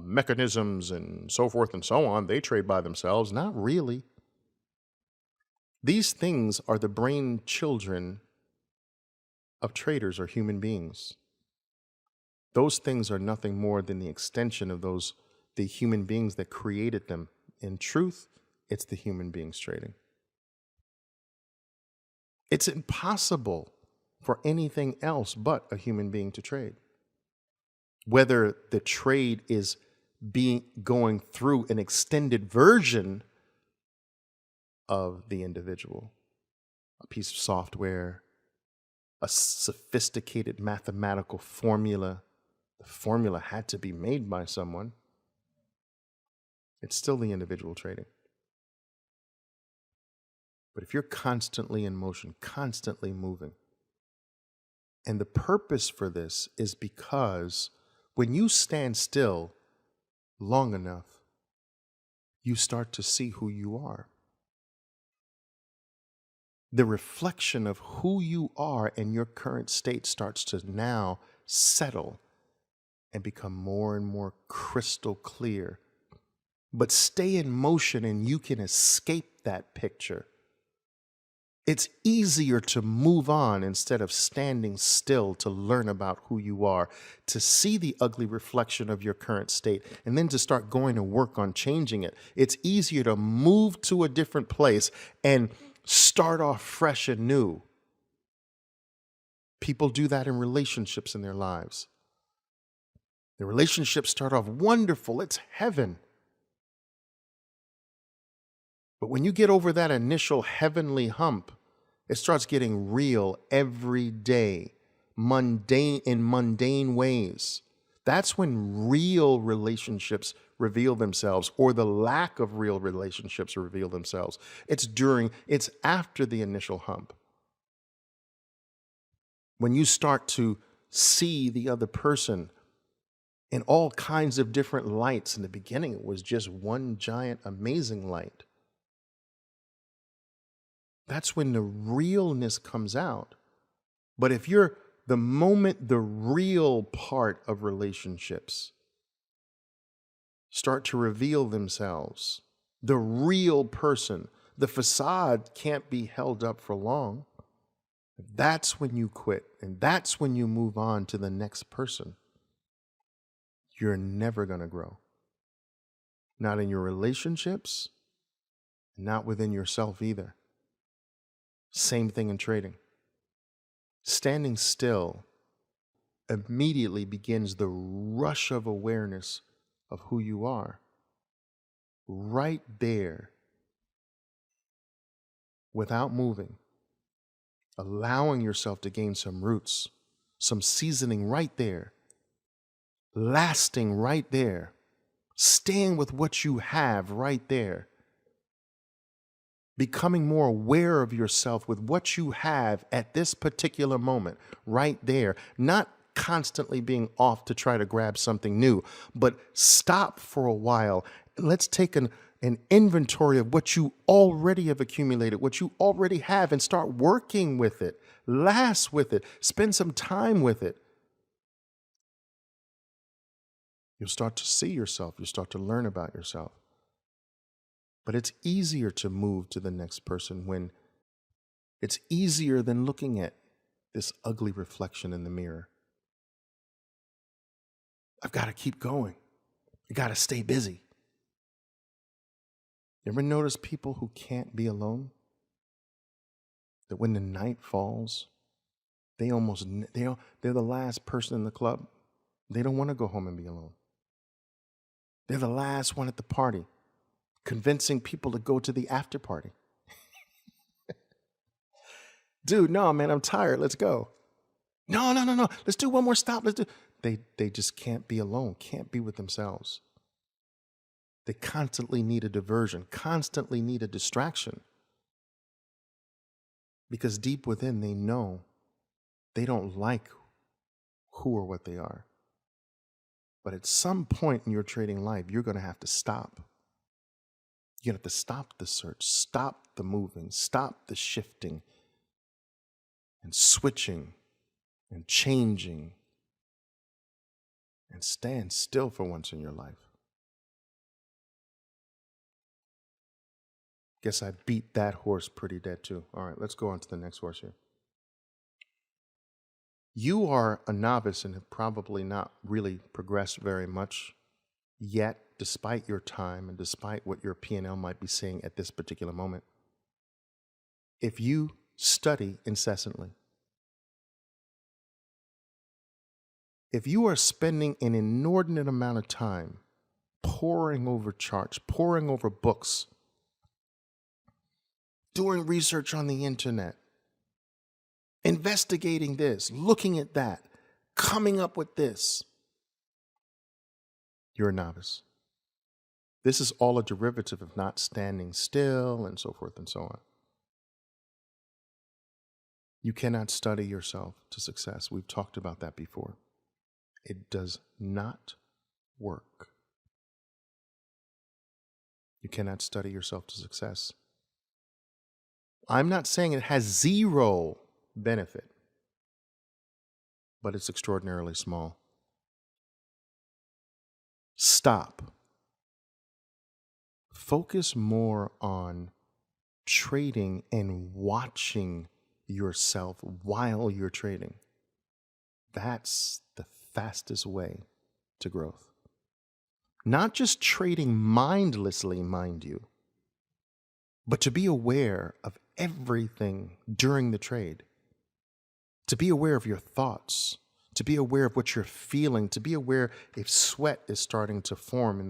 Speaker 1: mechanisms and so forth and so on. They trade by themselves. Not really. These things are the brain children of traders or human beings. Those things are nothing more than the extension of the human beings that created them. In truth, it's the human beings trading. It's impossible for anything else but a human being to trade. Whether the trade is going through an extended version of the individual, a piece of software, a sophisticated mathematical formula. The formula had to be made by someone. It's still the individual trading. But if you're constantly in motion, constantly moving, and the purpose for this is because when you stand still long enough, you start to see who you are. The reflection of who you are in your current state starts to now settle and become more and more crystal clear. But stay in motion and you can escape that picture. It's easier to move on instead of standing still to learn about who you are, to see the ugly reflection of your current state, and then to start going to work on changing it. It's easier to move to a different place and start off fresh and new. People do that in relationships in their lives. The relationships start off wonderful. It's heaven. But when you get over that initial heavenly hump, it starts getting real every day, in mundane ways. That's when real relationships reveal themselves, or the lack of real relationships reveal themselves. It's after the initial hump. When you start to see the other person in all kinds of different lights. In the beginning, it was just one giant, amazing light. That's when the realness comes out. But if you're the moment the real part of relationships start to reveal themselves, the real person, the facade can't be held up for long. That's when you quit, and that's when you move on to the next person. you're never going to grow. Not in your relationships, not within yourself either. Same thing in trading. Standing still immediately begins the rush of awareness of who you are. Right there, without moving, allowing yourself to gain some roots, some seasoning right there, lasting right there, staying with what you have right there, becoming more aware of yourself with what you have at this particular moment right there, not constantly being off to try to grab something new, but stop for a while. Let's take an inventory of what you already have accumulated, what you already have, and start working with it, last with it, spend some time with it. You'll start to see yourself. You'll start to learn about yourself. But it's easier to move to the next person when it's easier than looking at this ugly reflection in the mirror. I've got to keep going. I got to stay busy. You ever notice people who can't be alone? That when the night falls, they're the last person in the club. They don't want to go home and be alone. They're the last one at the party, convincing people to go to the after party. Dude, no, man, I'm tired. Let's go. No. Let's do one more stop. They just can't be alone, can't be with themselves. They constantly need a diversion, constantly need a distraction. Because deep within, they know they don't like who or what they are. But at some point in your trading life, you're going to have to stop. You're going to have to stop the search, stop the moving, stop the shifting and switching and changing, and stand still for once in your life. Guess I beat that horse pretty dead too. All right, let's go on to the next horse here. You are a novice and have probably not really progressed very much yet, despite your time and despite what your P&L might be saying at this particular moment. If you study incessantly, if you are spending an inordinate amount of time poring over charts, poring over books, doing research on the internet, investigating this, looking at that, coming up with this, you're a novice. This is all a derivative of not standing still and so forth and so on. You cannot study yourself to success. We've talked about that before. It does not work. You cannot study yourself to success. I'm not saying it has zero benefit, but it's extraordinarily small. Stop. Focus more on trading and watching yourself while you're trading. That's the fastest way to growth. Not just trading mindlessly, mind you, but to be aware of everything during the trade, to be aware of your thoughts, to be aware of what you're feeling, to be aware if sweat is starting to form in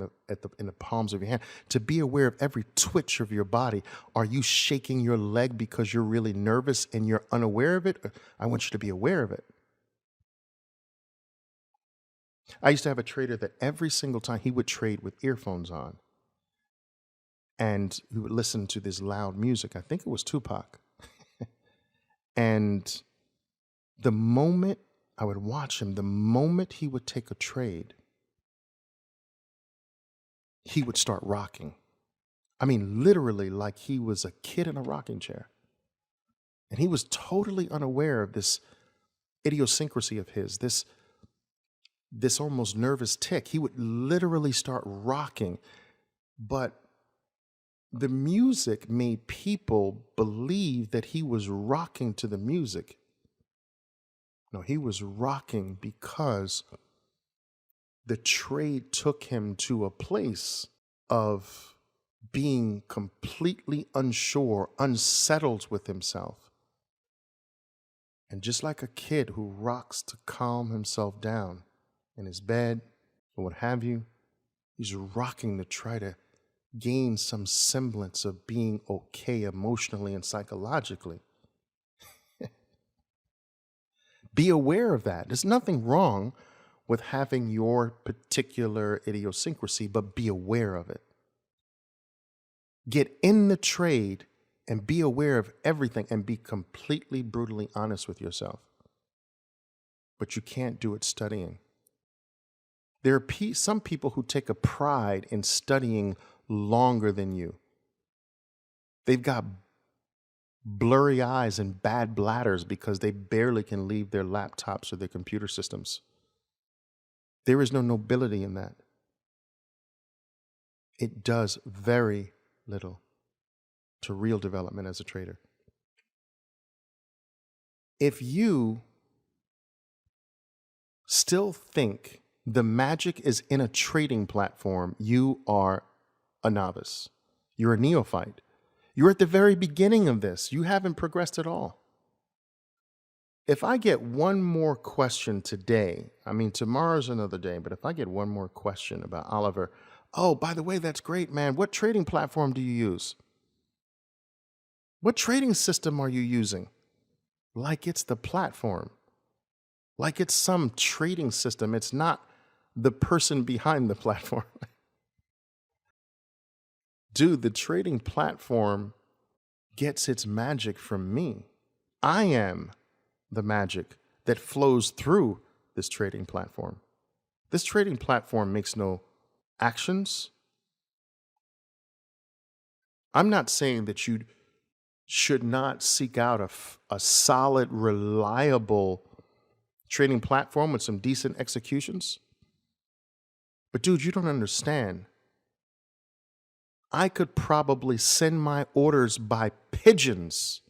Speaker 1: the palms of your hand, to be aware of every twitch of your body. Are you shaking your leg because you're really nervous and you're unaware of it? I want you to be aware of it. I used to have a trader that every single time he would trade with earphones on, and he would listen to this loud music. I think it was Tupac. And the moment I would watch him, the moment he would take a trade, he would start rocking. I mean, literally like he was a kid in a rocking chair. And he was totally unaware of this idiosyncrasy of his, this almost nervous tick. He would literally start rocking. But the music made people believe that he was rocking to the music. No, he was rocking because the trade took him to a place of being completely unsure, unsettled with himself. And just like a kid who rocks to calm himself down in his bed or what have you, he's rocking to try to gain some semblance of being okay emotionally and psychologically. Be aware of that. There's nothing wrong with having your particular idiosyncrasy, but be aware of it. Get in the trade and be aware of everything and be completely brutally honest with yourself. But you can't do it studying. There are some people who take a pride in studying longer than you. They've got blurry eyes and bad bladders because they barely can leave their laptops or their computer systems. There is no nobility in that. It does very little to real development as a trader. If you still think the magic is in a trading platform, you are a novice. You're a neophyte. You're at the very beginning of this. You haven't progressed at all. If I get one more question today, I mean, tomorrow's another day, but if I get one more question about Oliver, oh, by the way, that's great, man. What trading platform do you use? What trading system are you using? Like it's the platform. Like it's some trading system. It's not the person behind the platform. Dude, the trading platform gets its magic from me. I am the magic that flows through this trading platform. This trading platform makes no actions. I'm not saying that you should not seek out a solid, reliable trading platform with some decent executions. But dude, you don't understand. I could probably send my orders by pigeons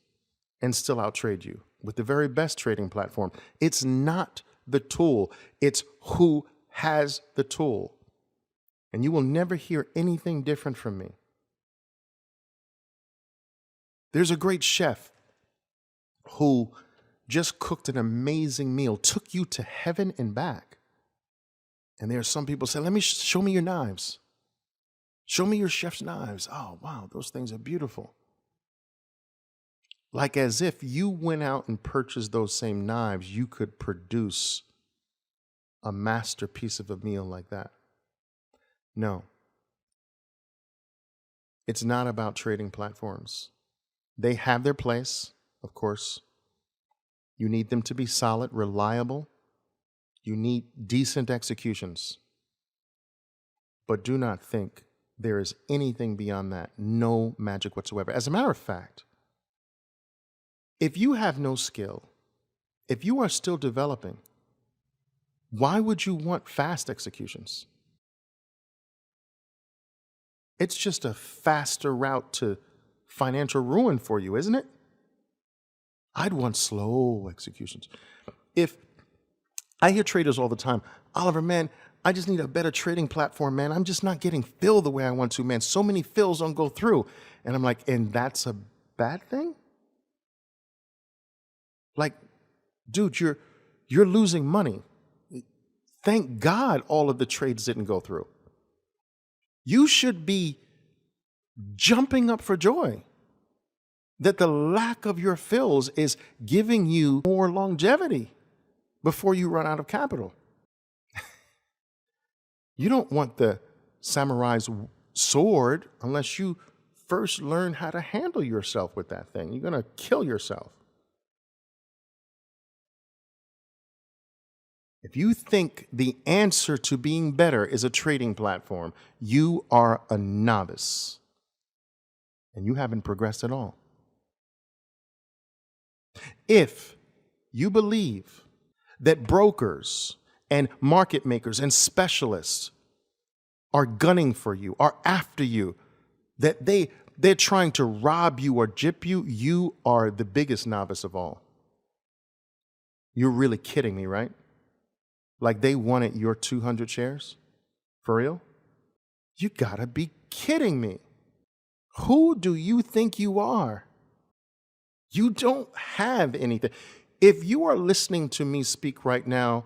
Speaker 1: and still outtrade you with the very best trading platform. It's not the tool. It's who has the tool. And you will never hear anything different from me. There's a great chef who just cooked an amazing meal, took you to heaven and back. And there are some people say, show me your knives. Show me your chef's knives. Oh, wow, those things are beautiful. Like as if you went out and purchased those same knives, you could produce a masterpiece of a meal like that. No. It's not about trading platforms. They have their place, of course. You need them to be solid, reliable. You need decent executions. But do not think there is anything beyond that. No magic whatsoever. As a matter of fact, if you have no skill, if you are still developing, why would you want fast executions? It's just a faster route to financial ruin for you, isn't it? I'd want slow executions. If I hear traders all the time, Oliver, man, I just need a better trading platform, man. I'm just not getting fill the way I want to, man. So many fills don't go through. And I'm like, and that's a bad thing? Like, dude, you're losing money. Thank God all of the trades didn't go through. You should be jumping up for joy that the lack of your fills is giving you more longevity before you run out of capital. You don't want the samurai's sword unless you first learn how to handle yourself with that thing. You're going to kill yourself. If you think the answer to being better is a trading platform, you are a novice and you haven't progressed at all. If you believe that brokers and market makers and specialists are gunning for you, are after you, that they're trying to rob you or gyp you, you are the biggest novice of all. You're really kidding me, right? Like they wanted your 200 shares? For real? You gotta be kidding me. Who do you think you are? You don't have anything. If you are listening to me speak right now,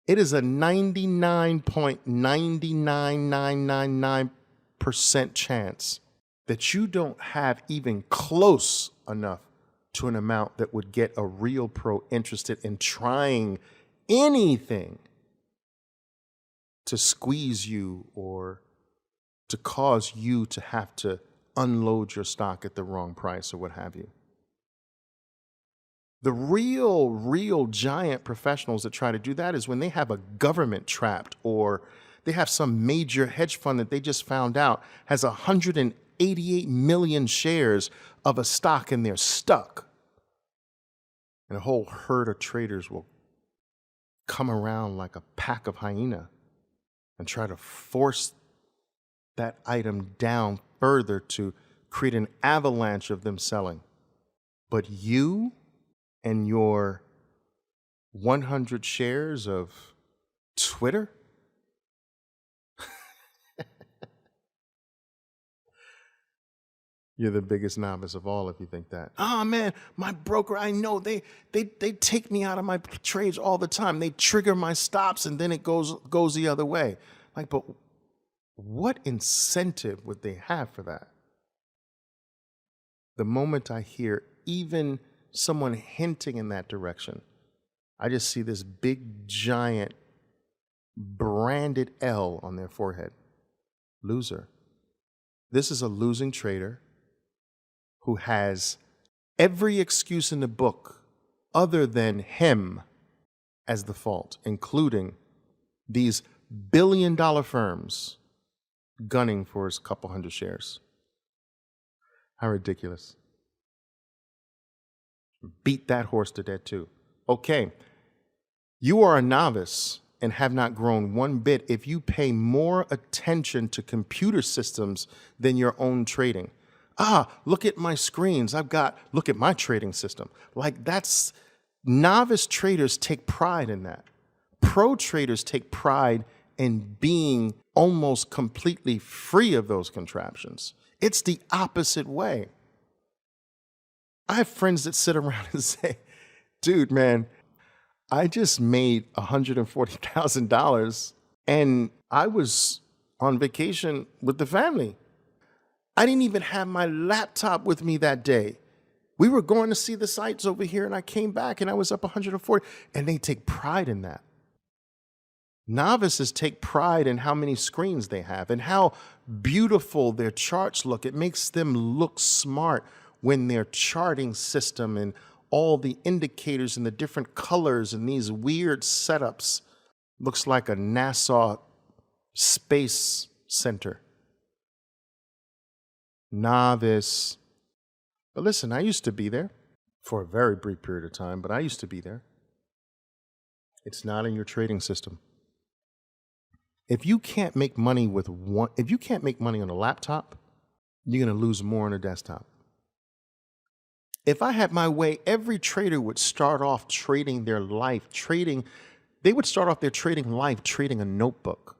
Speaker 1: it is a 99.99999% chance that you don't have even close enough to an amount that would get a real pro interested in trying anything to squeeze you or to cause you to have to unload your stock at the wrong price or what have you. The real giant professionals that try to do that is when they have a government trapped or they have some major hedge fund that they just found out has 188 million shares of a stock and they're stuck. And a whole herd of traders will come around like a pack of hyena and try to force that item down further to create an avalanche of them selling. But you and your 100 shares of Twitter? You're the biggest novice of all if you think that. Oh man, my broker, I know they take me out of my trades all the time. They trigger my stops and then it goes the other way. Like, but what incentive would they have for that? The moment I hear even someone hinting in that direction, I just see this big giant branded L on their forehead. Loser. This is a losing trader who has every excuse in the book other than him as the fault, including these billion-dollar firms gunning for his couple hundred shares. How ridiculous. Beat that horse to death too. Okay, you are a novice and have not grown one bit if you pay more attention to computer systems than your own trading. Look at my screens. Look at my trading system. Like that's, novice traders take pride in that. Pro traders take pride in being almost completely free of those contraptions. It's the opposite way. I have friends that sit around and say, dude, man, I just made $140,000 and I was on vacation with the family. I didn't even have my laptop with me that day. We were going to see the sights over here and I came back and I was up 140, and they take pride in that. Novices take pride in how many screens they have and how beautiful their charts look. It makes them look smart when their charting system and all the indicators and the different colors and these weird setups looks like a NASA space center. Novice. But listen, I used to be there for a very brief period of time, but I used to be there. It's not in your trading system. If you can't make money on a laptop, you're going to lose more on a desktop. If I had my way, every trader would start off trading their life, they would start off their trading life trading a notebook.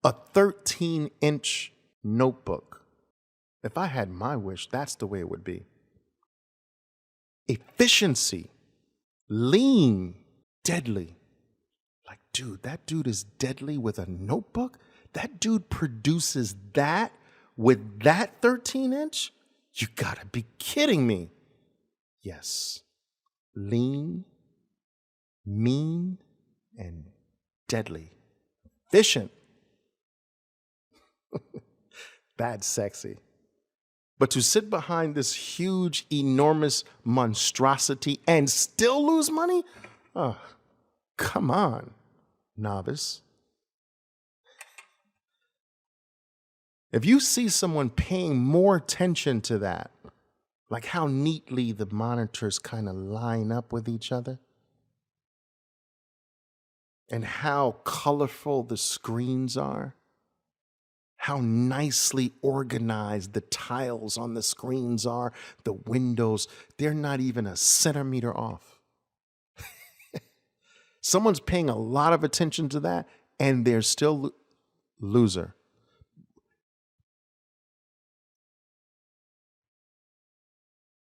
Speaker 1: A 13-inch notebook. If I had my wish, that's the way it would be. Efficiency, lean, deadly. Like, dude, that dude is deadly with a notebook? That dude produces that with that 13-inch? You gotta be kidding me. Yes. Lean, mean, and deadly. Efficient. That's sexy. But to sit behind this huge, enormous monstrosity and still lose money? Oh, come on, novice. If you see someone paying more attention to that, like how neatly the monitors kind of line up with each other, and how colorful the screens are, how nicely organized the tiles on the screens are, the windows, they're not even a centimeter off. Someone's paying a lot of attention to that, and they're still loser.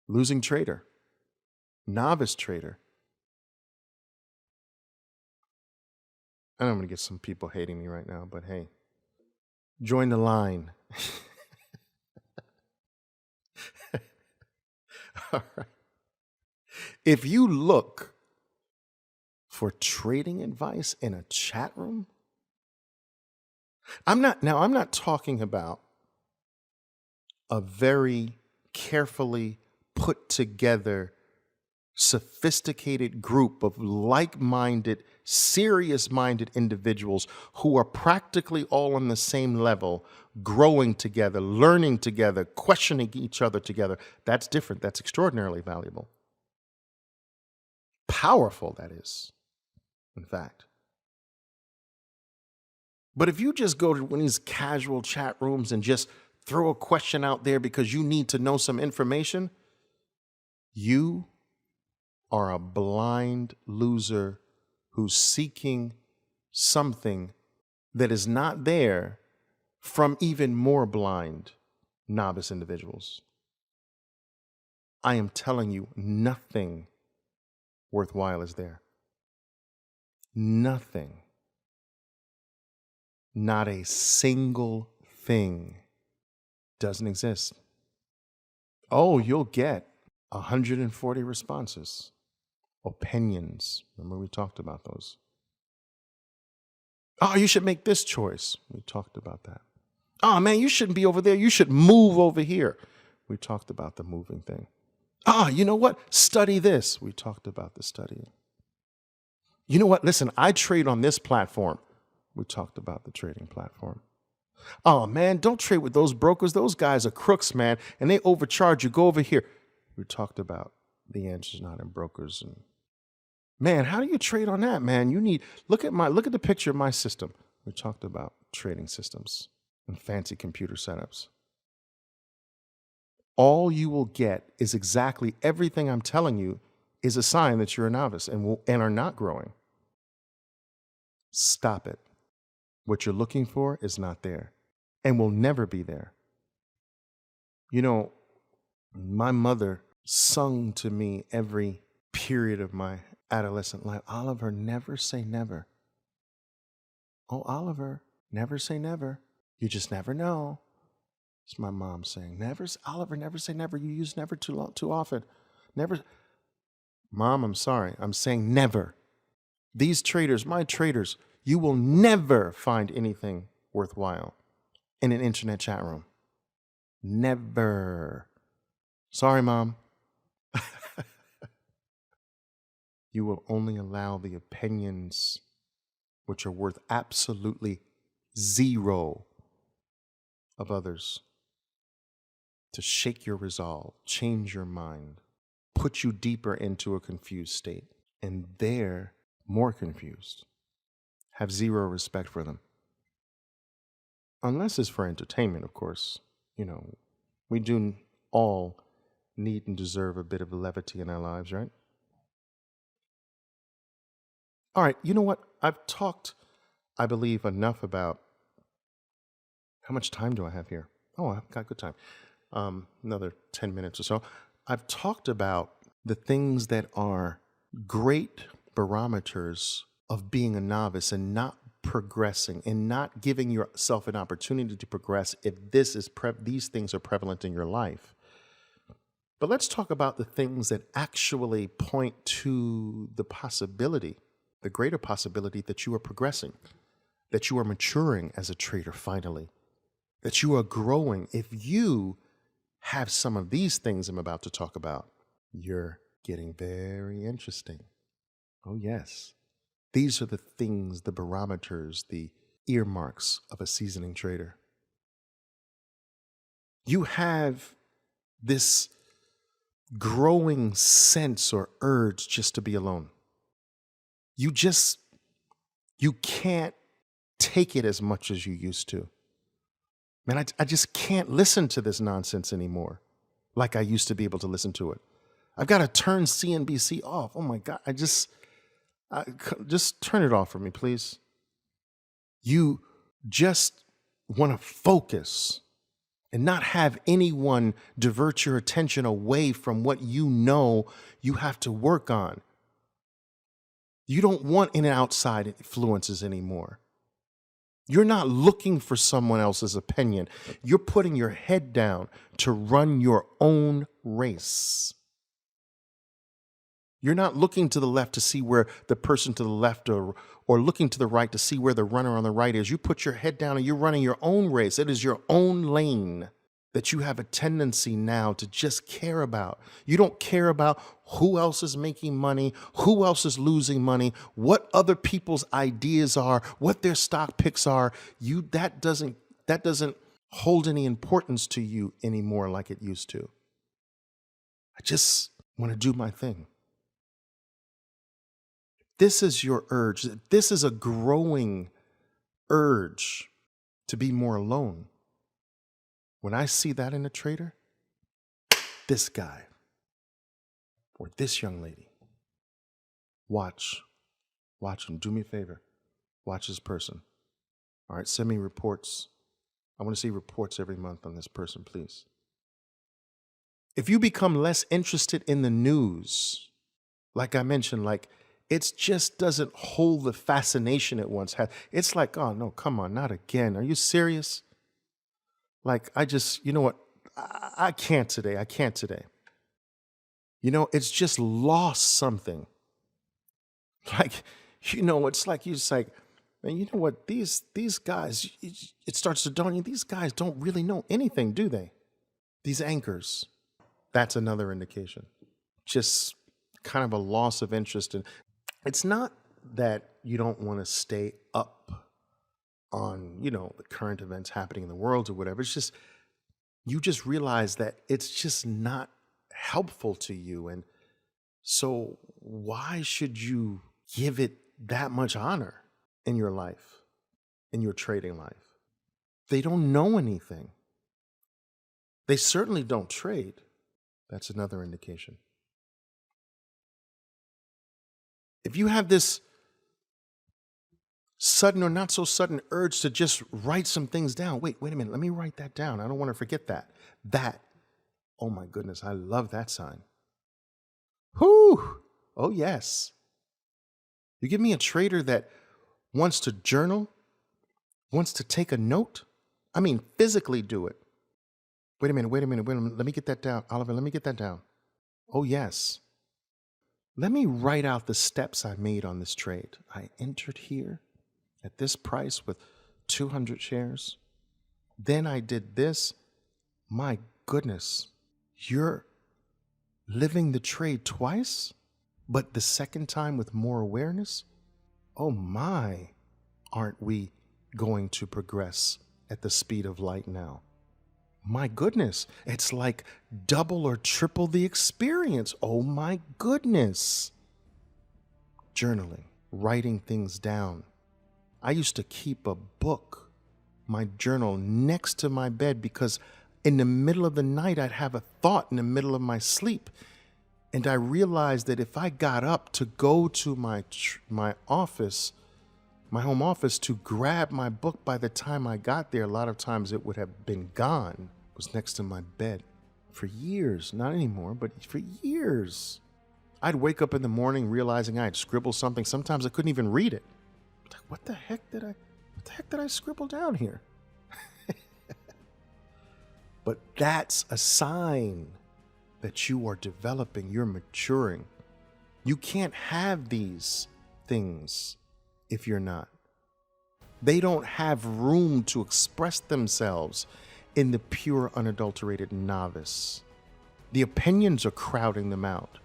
Speaker 1: Losing trader. Novice trader. I know I'm going to get some people hating me right now, but hey, join the line. All right. If you look for trading advice in a chat room, I'm not talking about a very carefully put together, sophisticated group of like-minded, serious-minded individuals who are practically all on the same level, growing together, learning together, questioning each other together. That's different. That's extraordinarily valuable. Powerful, that is, in fact. But if you just go to one of these casual chat rooms and just throw a question out there because you need to know some information, you are a blind loser who's seeking something that is not there from even more blind novice individuals. I am telling you, nothing worthwhile is there. Nothing. Not a single thing doesn't exist. Oh, you'll get 140 responses, opinions. Remember we talked about those. Oh, you should make this choice. We talked about that. Oh, man, you shouldn't be over there. You should move over here. We talked about the moving thing. Ah, you know what? Study this. We talked about the studying. You know what? Listen, I trade on this platform. We talked about the trading platform. Oh, man, don't trade with those brokers. Those guys are crooks, man, and they overcharge you. Go over here. We talked about the answer's not in brokers. And man, how do you trade on that, man? You need look at the picture of my system. We talked about trading systems and fancy computer setups. All you will get is exactly everything I'm telling you is a sign that you're a novice and are not growing. Stop it. What you're looking for is not there and will never be there. You know, my mother sung to me every period of my adolescent life, Oliver, never say never. Oh, Oliver, never say never. You just never know. It's my mom saying, Oliver, never say never. You use never too often. Never. Mom, I'm sorry. I'm saying never. These traders, my traders, you will never find anything worthwhile in an internet chat room. Never. Sorry, Mom. You will only allow the opinions which are worth absolutely zero of others to shake your resolve, change your mind, put you deeper into a confused state, and they're more confused. Have zero respect for them. Unless it's for entertainment, of course. You know, we do all need and deserve a bit of levity in our lives, right? All right, you know what? I've talked, I believe, enough about how much time do I have here? Oh, I've got good time. Another 10 minutes or so. I've talked about the things that are great barometers of being a novice and not progressing and not giving yourself an opportunity to progress if these things are prevalent in your life. But let's talk about the things that actually point to the possibility, the greater possibility that you are progressing, that you are maturing as a trader finally, that you are growing. If you have some of these things I'm about to talk about, you're getting very interesting. Oh, yes. These are the things, the barometers, the earmarks of a seasoning trader. You have this growing sense or urge just to be alone. You can't take it as much as you used to. Man, I just can't listen to this nonsense anymore like I used to be able to listen to it. I've got to turn CNBC off. Oh my God, Just turn it off for me, please. You just want to focus and not have anyone divert your attention away from what you know you have to work on. You don't want any outside influences anymore. You're not looking for someone else's opinion. You're putting your head down to run your own race. You're not looking to the left to see where the person to the left or looking to the right to see where the runner on the right is. You put your head down and you're running your own race. It is your own lane that you have a tendency now to just care about. You don't care about who else is making money, who else is losing money, what other people's ideas are, what their stock picks are. That doesn't hold any importance to you anymore like it used to. I just want to do my thing. This is your urge. This is a growing urge to be more alone. When I see that in a trader, this guy or this young lady, watch him. Do me a favor. Watch this person. All right, send me reports. I want to see reports every month on this person, please. If you become less interested in the news, like I mentioned, like it just doesn't hold the fascination it once had. It's like, oh no, come on, not again. Are you serious? Like, you know what? I can't today. I can't today. You know, it's just lost something. Like, you know, it's like, you're just like, man, you know what? These guys, it starts to dawn on you, these guys don't really know anything, do they? These anchors. That's another indication. Just kind of a loss of interest. And it's not that you don't want to stay up on, you know, the current events happening in the world or whatever. It's just, you just realize that it's just not helpful to you. And so why should you give it that much honor in your life, in your trading life? They don't know anything. They certainly don't trade. That's another indication. If you have this sudden or not so sudden urge to just write some things down. Wait a minute. Let me write that down. I don't want to forget that. Oh my goodness. I love that sign. Whew. Oh yes. You give me a trader that wants to journal, wants to take a note. I mean, physically do it. Wait a minute. Let me get that down. Oliver, let me get that down. Oh yes. Let me write out the steps I made on this trade. I entered here at this price with 200 shares. Then I did this. My goodness, you're living the trade twice, but the second time with more awareness? Oh my, aren't we going to progress at the speed of light now? My goodness, it's like double or triple the experience. Oh my goodness. Journaling, writing things down. I used to keep a book, my journal, next to my bed because in the middle of the night, I'd have a thought in the middle of my sleep. And I realized that if I got up to go to my office, my home office, to grab my book, by the time I got there, a lot of times it would have been gone. It was next to my bed for years, not anymore, but for years. I'd wake up in the morning realizing I had scribbled something. Sometimes I couldn't even read it. Like, what the heck did I scribble down here? But that's a sign that you are developing, you're maturing. You can't have these things if you're not. They don't have room to express themselves in the pure, unadulterated novice. The opinions are crowding them out.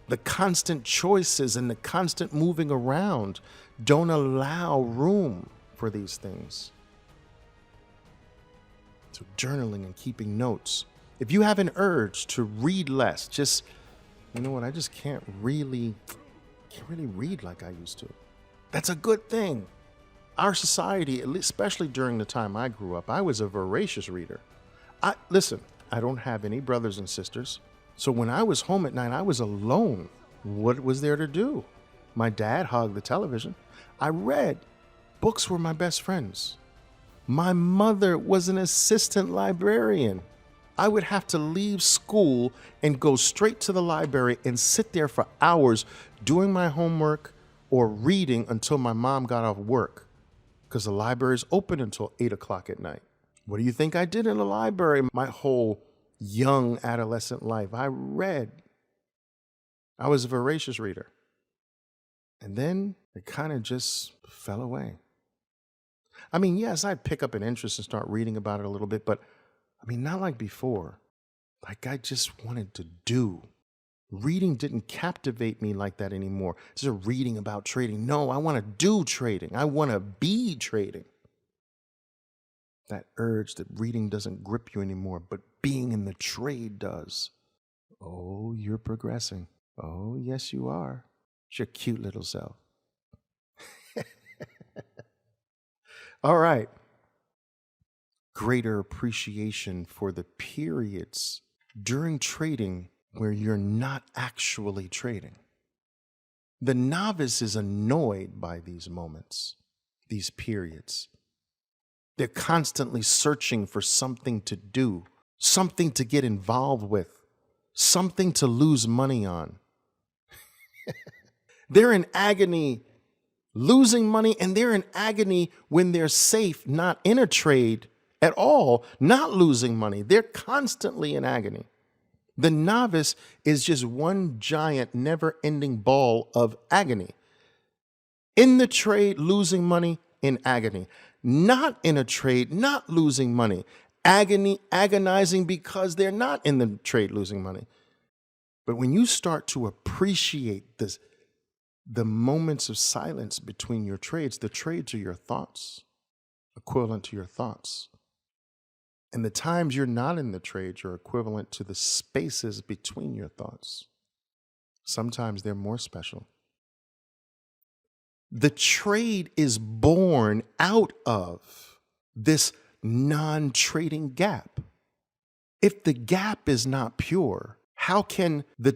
Speaker 1: The constant choices and the constant moving around don't allow room for these things. So journaling and keeping notes. If you have an urge to read less, just, you know what, I just can't really read like I used to. That's a good thing. Our society, especially during the time I grew up, I was a voracious reader. Listen, I don't have any brothers and sisters. So when I was home at night, I was alone. What was there to do? My dad hogged the television. I read. Books were my best friends. My mother was an assistant librarian. I would have to leave school and go straight to the library and sit there for hours doing my homework or reading until my mom got off work, because the library is open until 8 o'clock at night. What do you think I did in the library my whole young adolescent life? I read. I was a voracious reader. And then it kind of just fell away. I mean, yes, I'd pick up an interest and start reading about it a little bit, but I mean, not like before. Like I just wanted to do. Reading didn't captivate me like that anymore. Just reading about trading. No, I want to do trading. I want to be trading. That urge that reading doesn't grip you anymore, but being in the trade does. Oh, you're progressing. Oh, yes, you are. It's your cute little self. All right. Greater appreciation for the periods during trading where you're not actually trading. The novice is annoyed by these moments, these periods. They're constantly searching for something to do, something to get involved with, something to lose money on. They're in agony losing money, and they're in agony when they're safe, not in a trade at all, not losing money. They're constantly in agony. The novice is just one giant, never-ending ball of agony. In the trade, losing money, in agony. Not in a trade, not losing money. Agony, agonizing because they're not in the trade losing money. But when you start to appreciate this, the moments of silence between your trades, the trades are your thoughts, equivalent to your thoughts. And the times you're not in the trades are equivalent to the spaces between your thoughts. Sometimes they're more special. The trade is born out of this non-trading gap. If the gap is not pure, how can the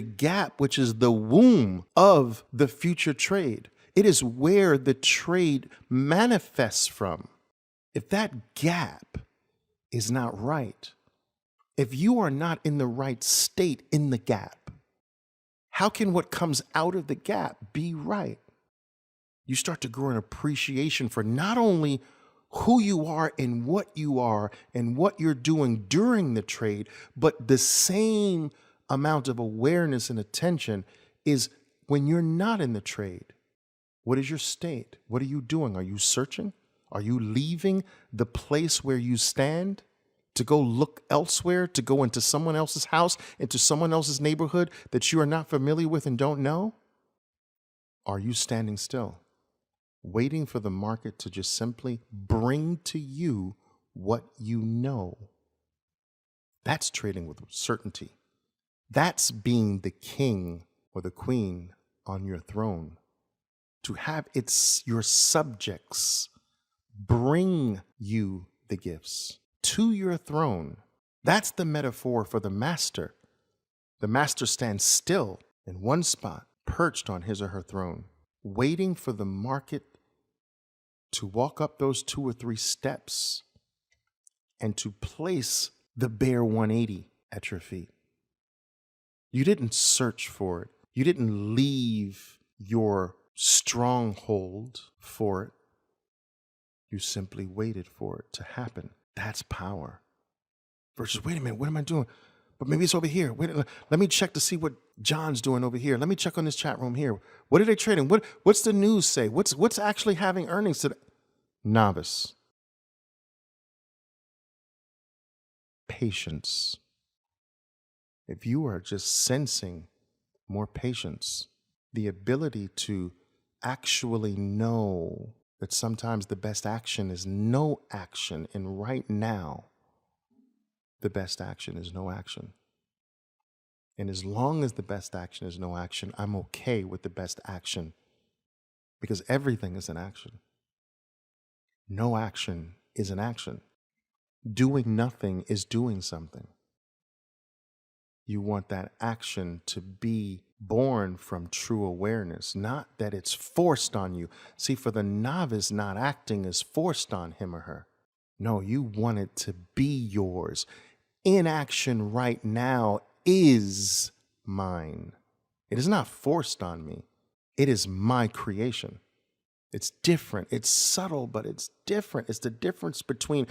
Speaker 1: gap, which is the womb of the future trade, it is where the trade manifests from. If that gap is not right, if you are not in the right state in the gap, how can what comes out of the gap be right? You start to grow an appreciation for not only who you are and what you're doing during the trade, but the same amount of awareness and attention is when you're not in the trade. What is your state? What are you doing? Are you searching? Are you leaving the place where you stand to go look elsewhere, to go into someone else's house, into someone else's neighborhood that you are not familiar with and don't know? Are you standing still, waiting for the market to just simply bring to you what you know? That's trading with certainty. That's being the king or the queen on your throne. To have your subjects bring you the gifts to your throne. That's the metaphor for the master. The master stands still in one spot, perched on his or her throne, waiting for the market to walk up those 2 or 3 steps and to place the bare 180 at your feet. You didn't search for it. You didn't leave your stronghold for it. You simply waited for it to happen. That's power. Versus, wait a minute, what am I doing? But maybe it's over here. Wait, let me check to see what John's doing over here. Let me check on this chat room here. What are they trading? What's the news say? What's actually having earnings today? Novice. Patience. If you are just sensing more patience, the ability to actually know that sometimes the best action is no action, and right now, the best action is no action. And as long as the best action is no action, I'm okay with the best action, because everything is an action. No action is an action. Doing nothing is doing something. You want that action to be born from true awareness, not that it's forced on you. See, for the novice, not acting is forced on him or her. No, you want it to be yours. Inaction right now is mine. It is not forced on me. It is my creation. It's different. It's subtle, but it's different. It's the difference between,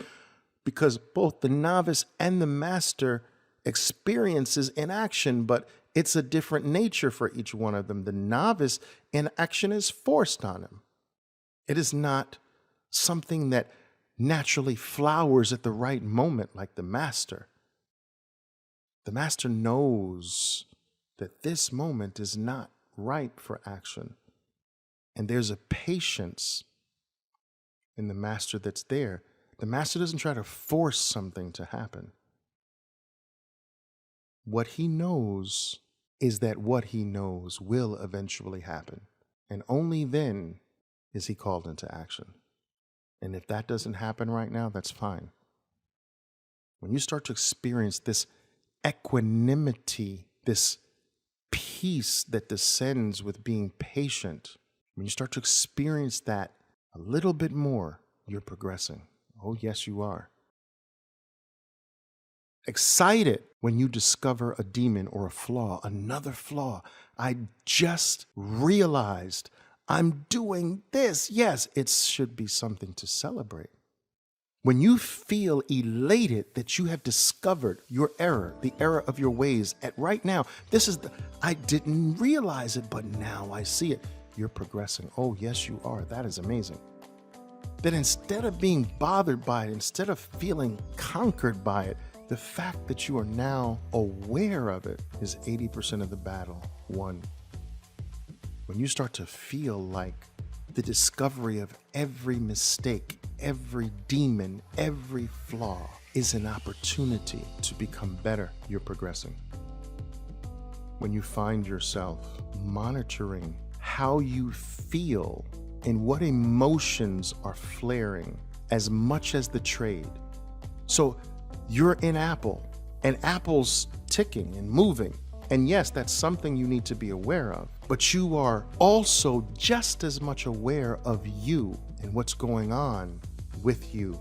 Speaker 1: because both the novice and the master experiences inaction, but it's a different nature for each one of them. The novice, inaction is forced on him. It is not something that naturally flowers at the right moment like the master. The master knows that this moment is not ripe for action. And there's a patience in the master that's there. The master doesn't try to force something to happen. What he knows is that what he knows will eventually happen. And only then is he called into action. And if that doesn't happen right now, that's fine. When you start to experience this equanimity, this peace that descends with being patient, when you start to experience that a little bit more, you're progressing. Oh, yes, you are. Excited when you discover a demon or a flaw, another flaw. I just realized I'm doing this. Yes, it should be something to celebrate. When you feel elated that you have discovered your error, the error of your ways, at right now, I didn't realize it, but now I see it. You're progressing. Oh, yes, you are. That is amazing. That instead of being bothered by it, instead of feeling conquered by it, the fact that you are now aware of it is 80% of the battle won. When you start to feel like the discovery of every mistake, every demon, every flaw is an opportunity to become better, you're progressing. When you find yourself monitoring how you feel and what emotions are flaring as much as the trade. So you're in Apple, and Apple's ticking and moving. And yes, that's something you need to be aware of. But you are also just as much aware of you and what's going on with you.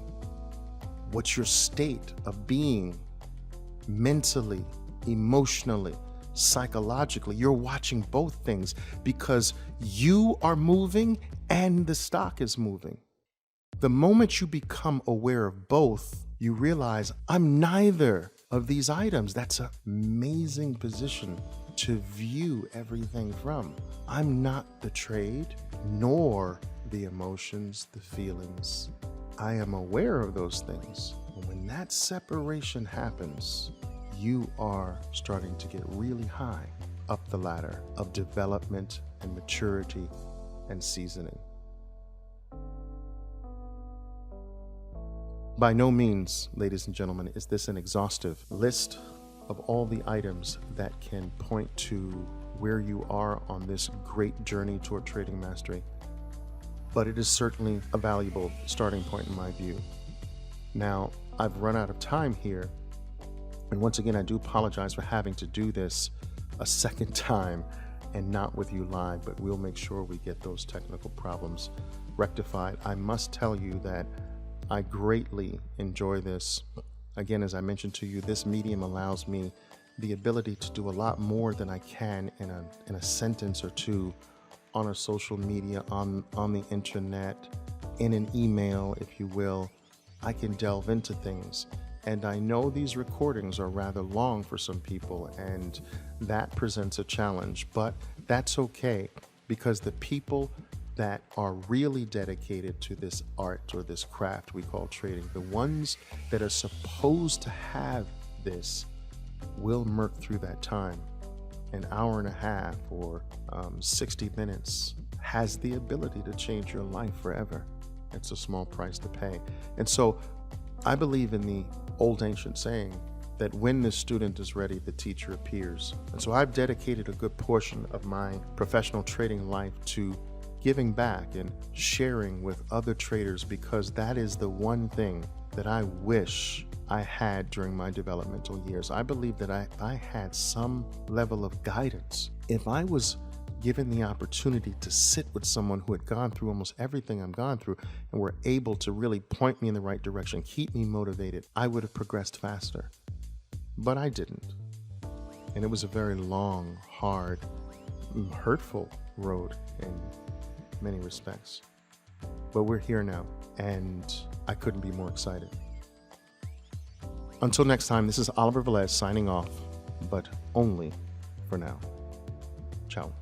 Speaker 1: What's your state of being mentally, emotionally, psychologically? You're watching both things because you are moving and the stock is moving. The moment you become aware of both, you realize I'm neither of these items. That's an amazing position to view everything from. I'm not the trade, nor the emotions, the feelings. I am aware of those things. And when that separation happens, you are starting to get really high up the ladder of development and maturity and seasoning. By no means, ladies and gentlemen, is this an exhaustive list of all the items that can point to where you are on this great journey toward trading mastery, but it is certainly a valuable starting point in my view. Now, I've run out of time here, and once again, I do apologize for having to do this a second time and not with you live, but we'll make sure we get those technical problems rectified. I must tell you that I greatly enjoy this. Again, as I mentioned to you, this medium allows me the ability to do a lot more than I can in a sentence or two on a social media, on the internet, in an email, if you will. I can delve into things. And I know these recordings are rather long for some people, and that presents a challenge, but that's okay, because the people that are really dedicated to this art or this craft we call trading, the ones that are supposed to have this, will murk through that time. An hour and a half or 60 minutes has the ability to change your life forever. It's a small price to pay. And so I believe in the old ancient saying that when the student is ready, the teacher appears. And so I've dedicated a good portion of my professional trading life to giving back and sharing with other traders, because that is the one thing that I wish I had during my developmental years. I believe that I had some level of guidance. If I was given the opportunity to sit with someone who had gone through almost everything I've gone through and were able to really point me in the right direction, keep me motivated, I would have progressed faster. But I didn't. And it was a very long, hard, hurtful road in many respects. But we're here now, and I couldn't be more excited. Until next time, this is Oliver Velez signing off, but only for now. Ciao.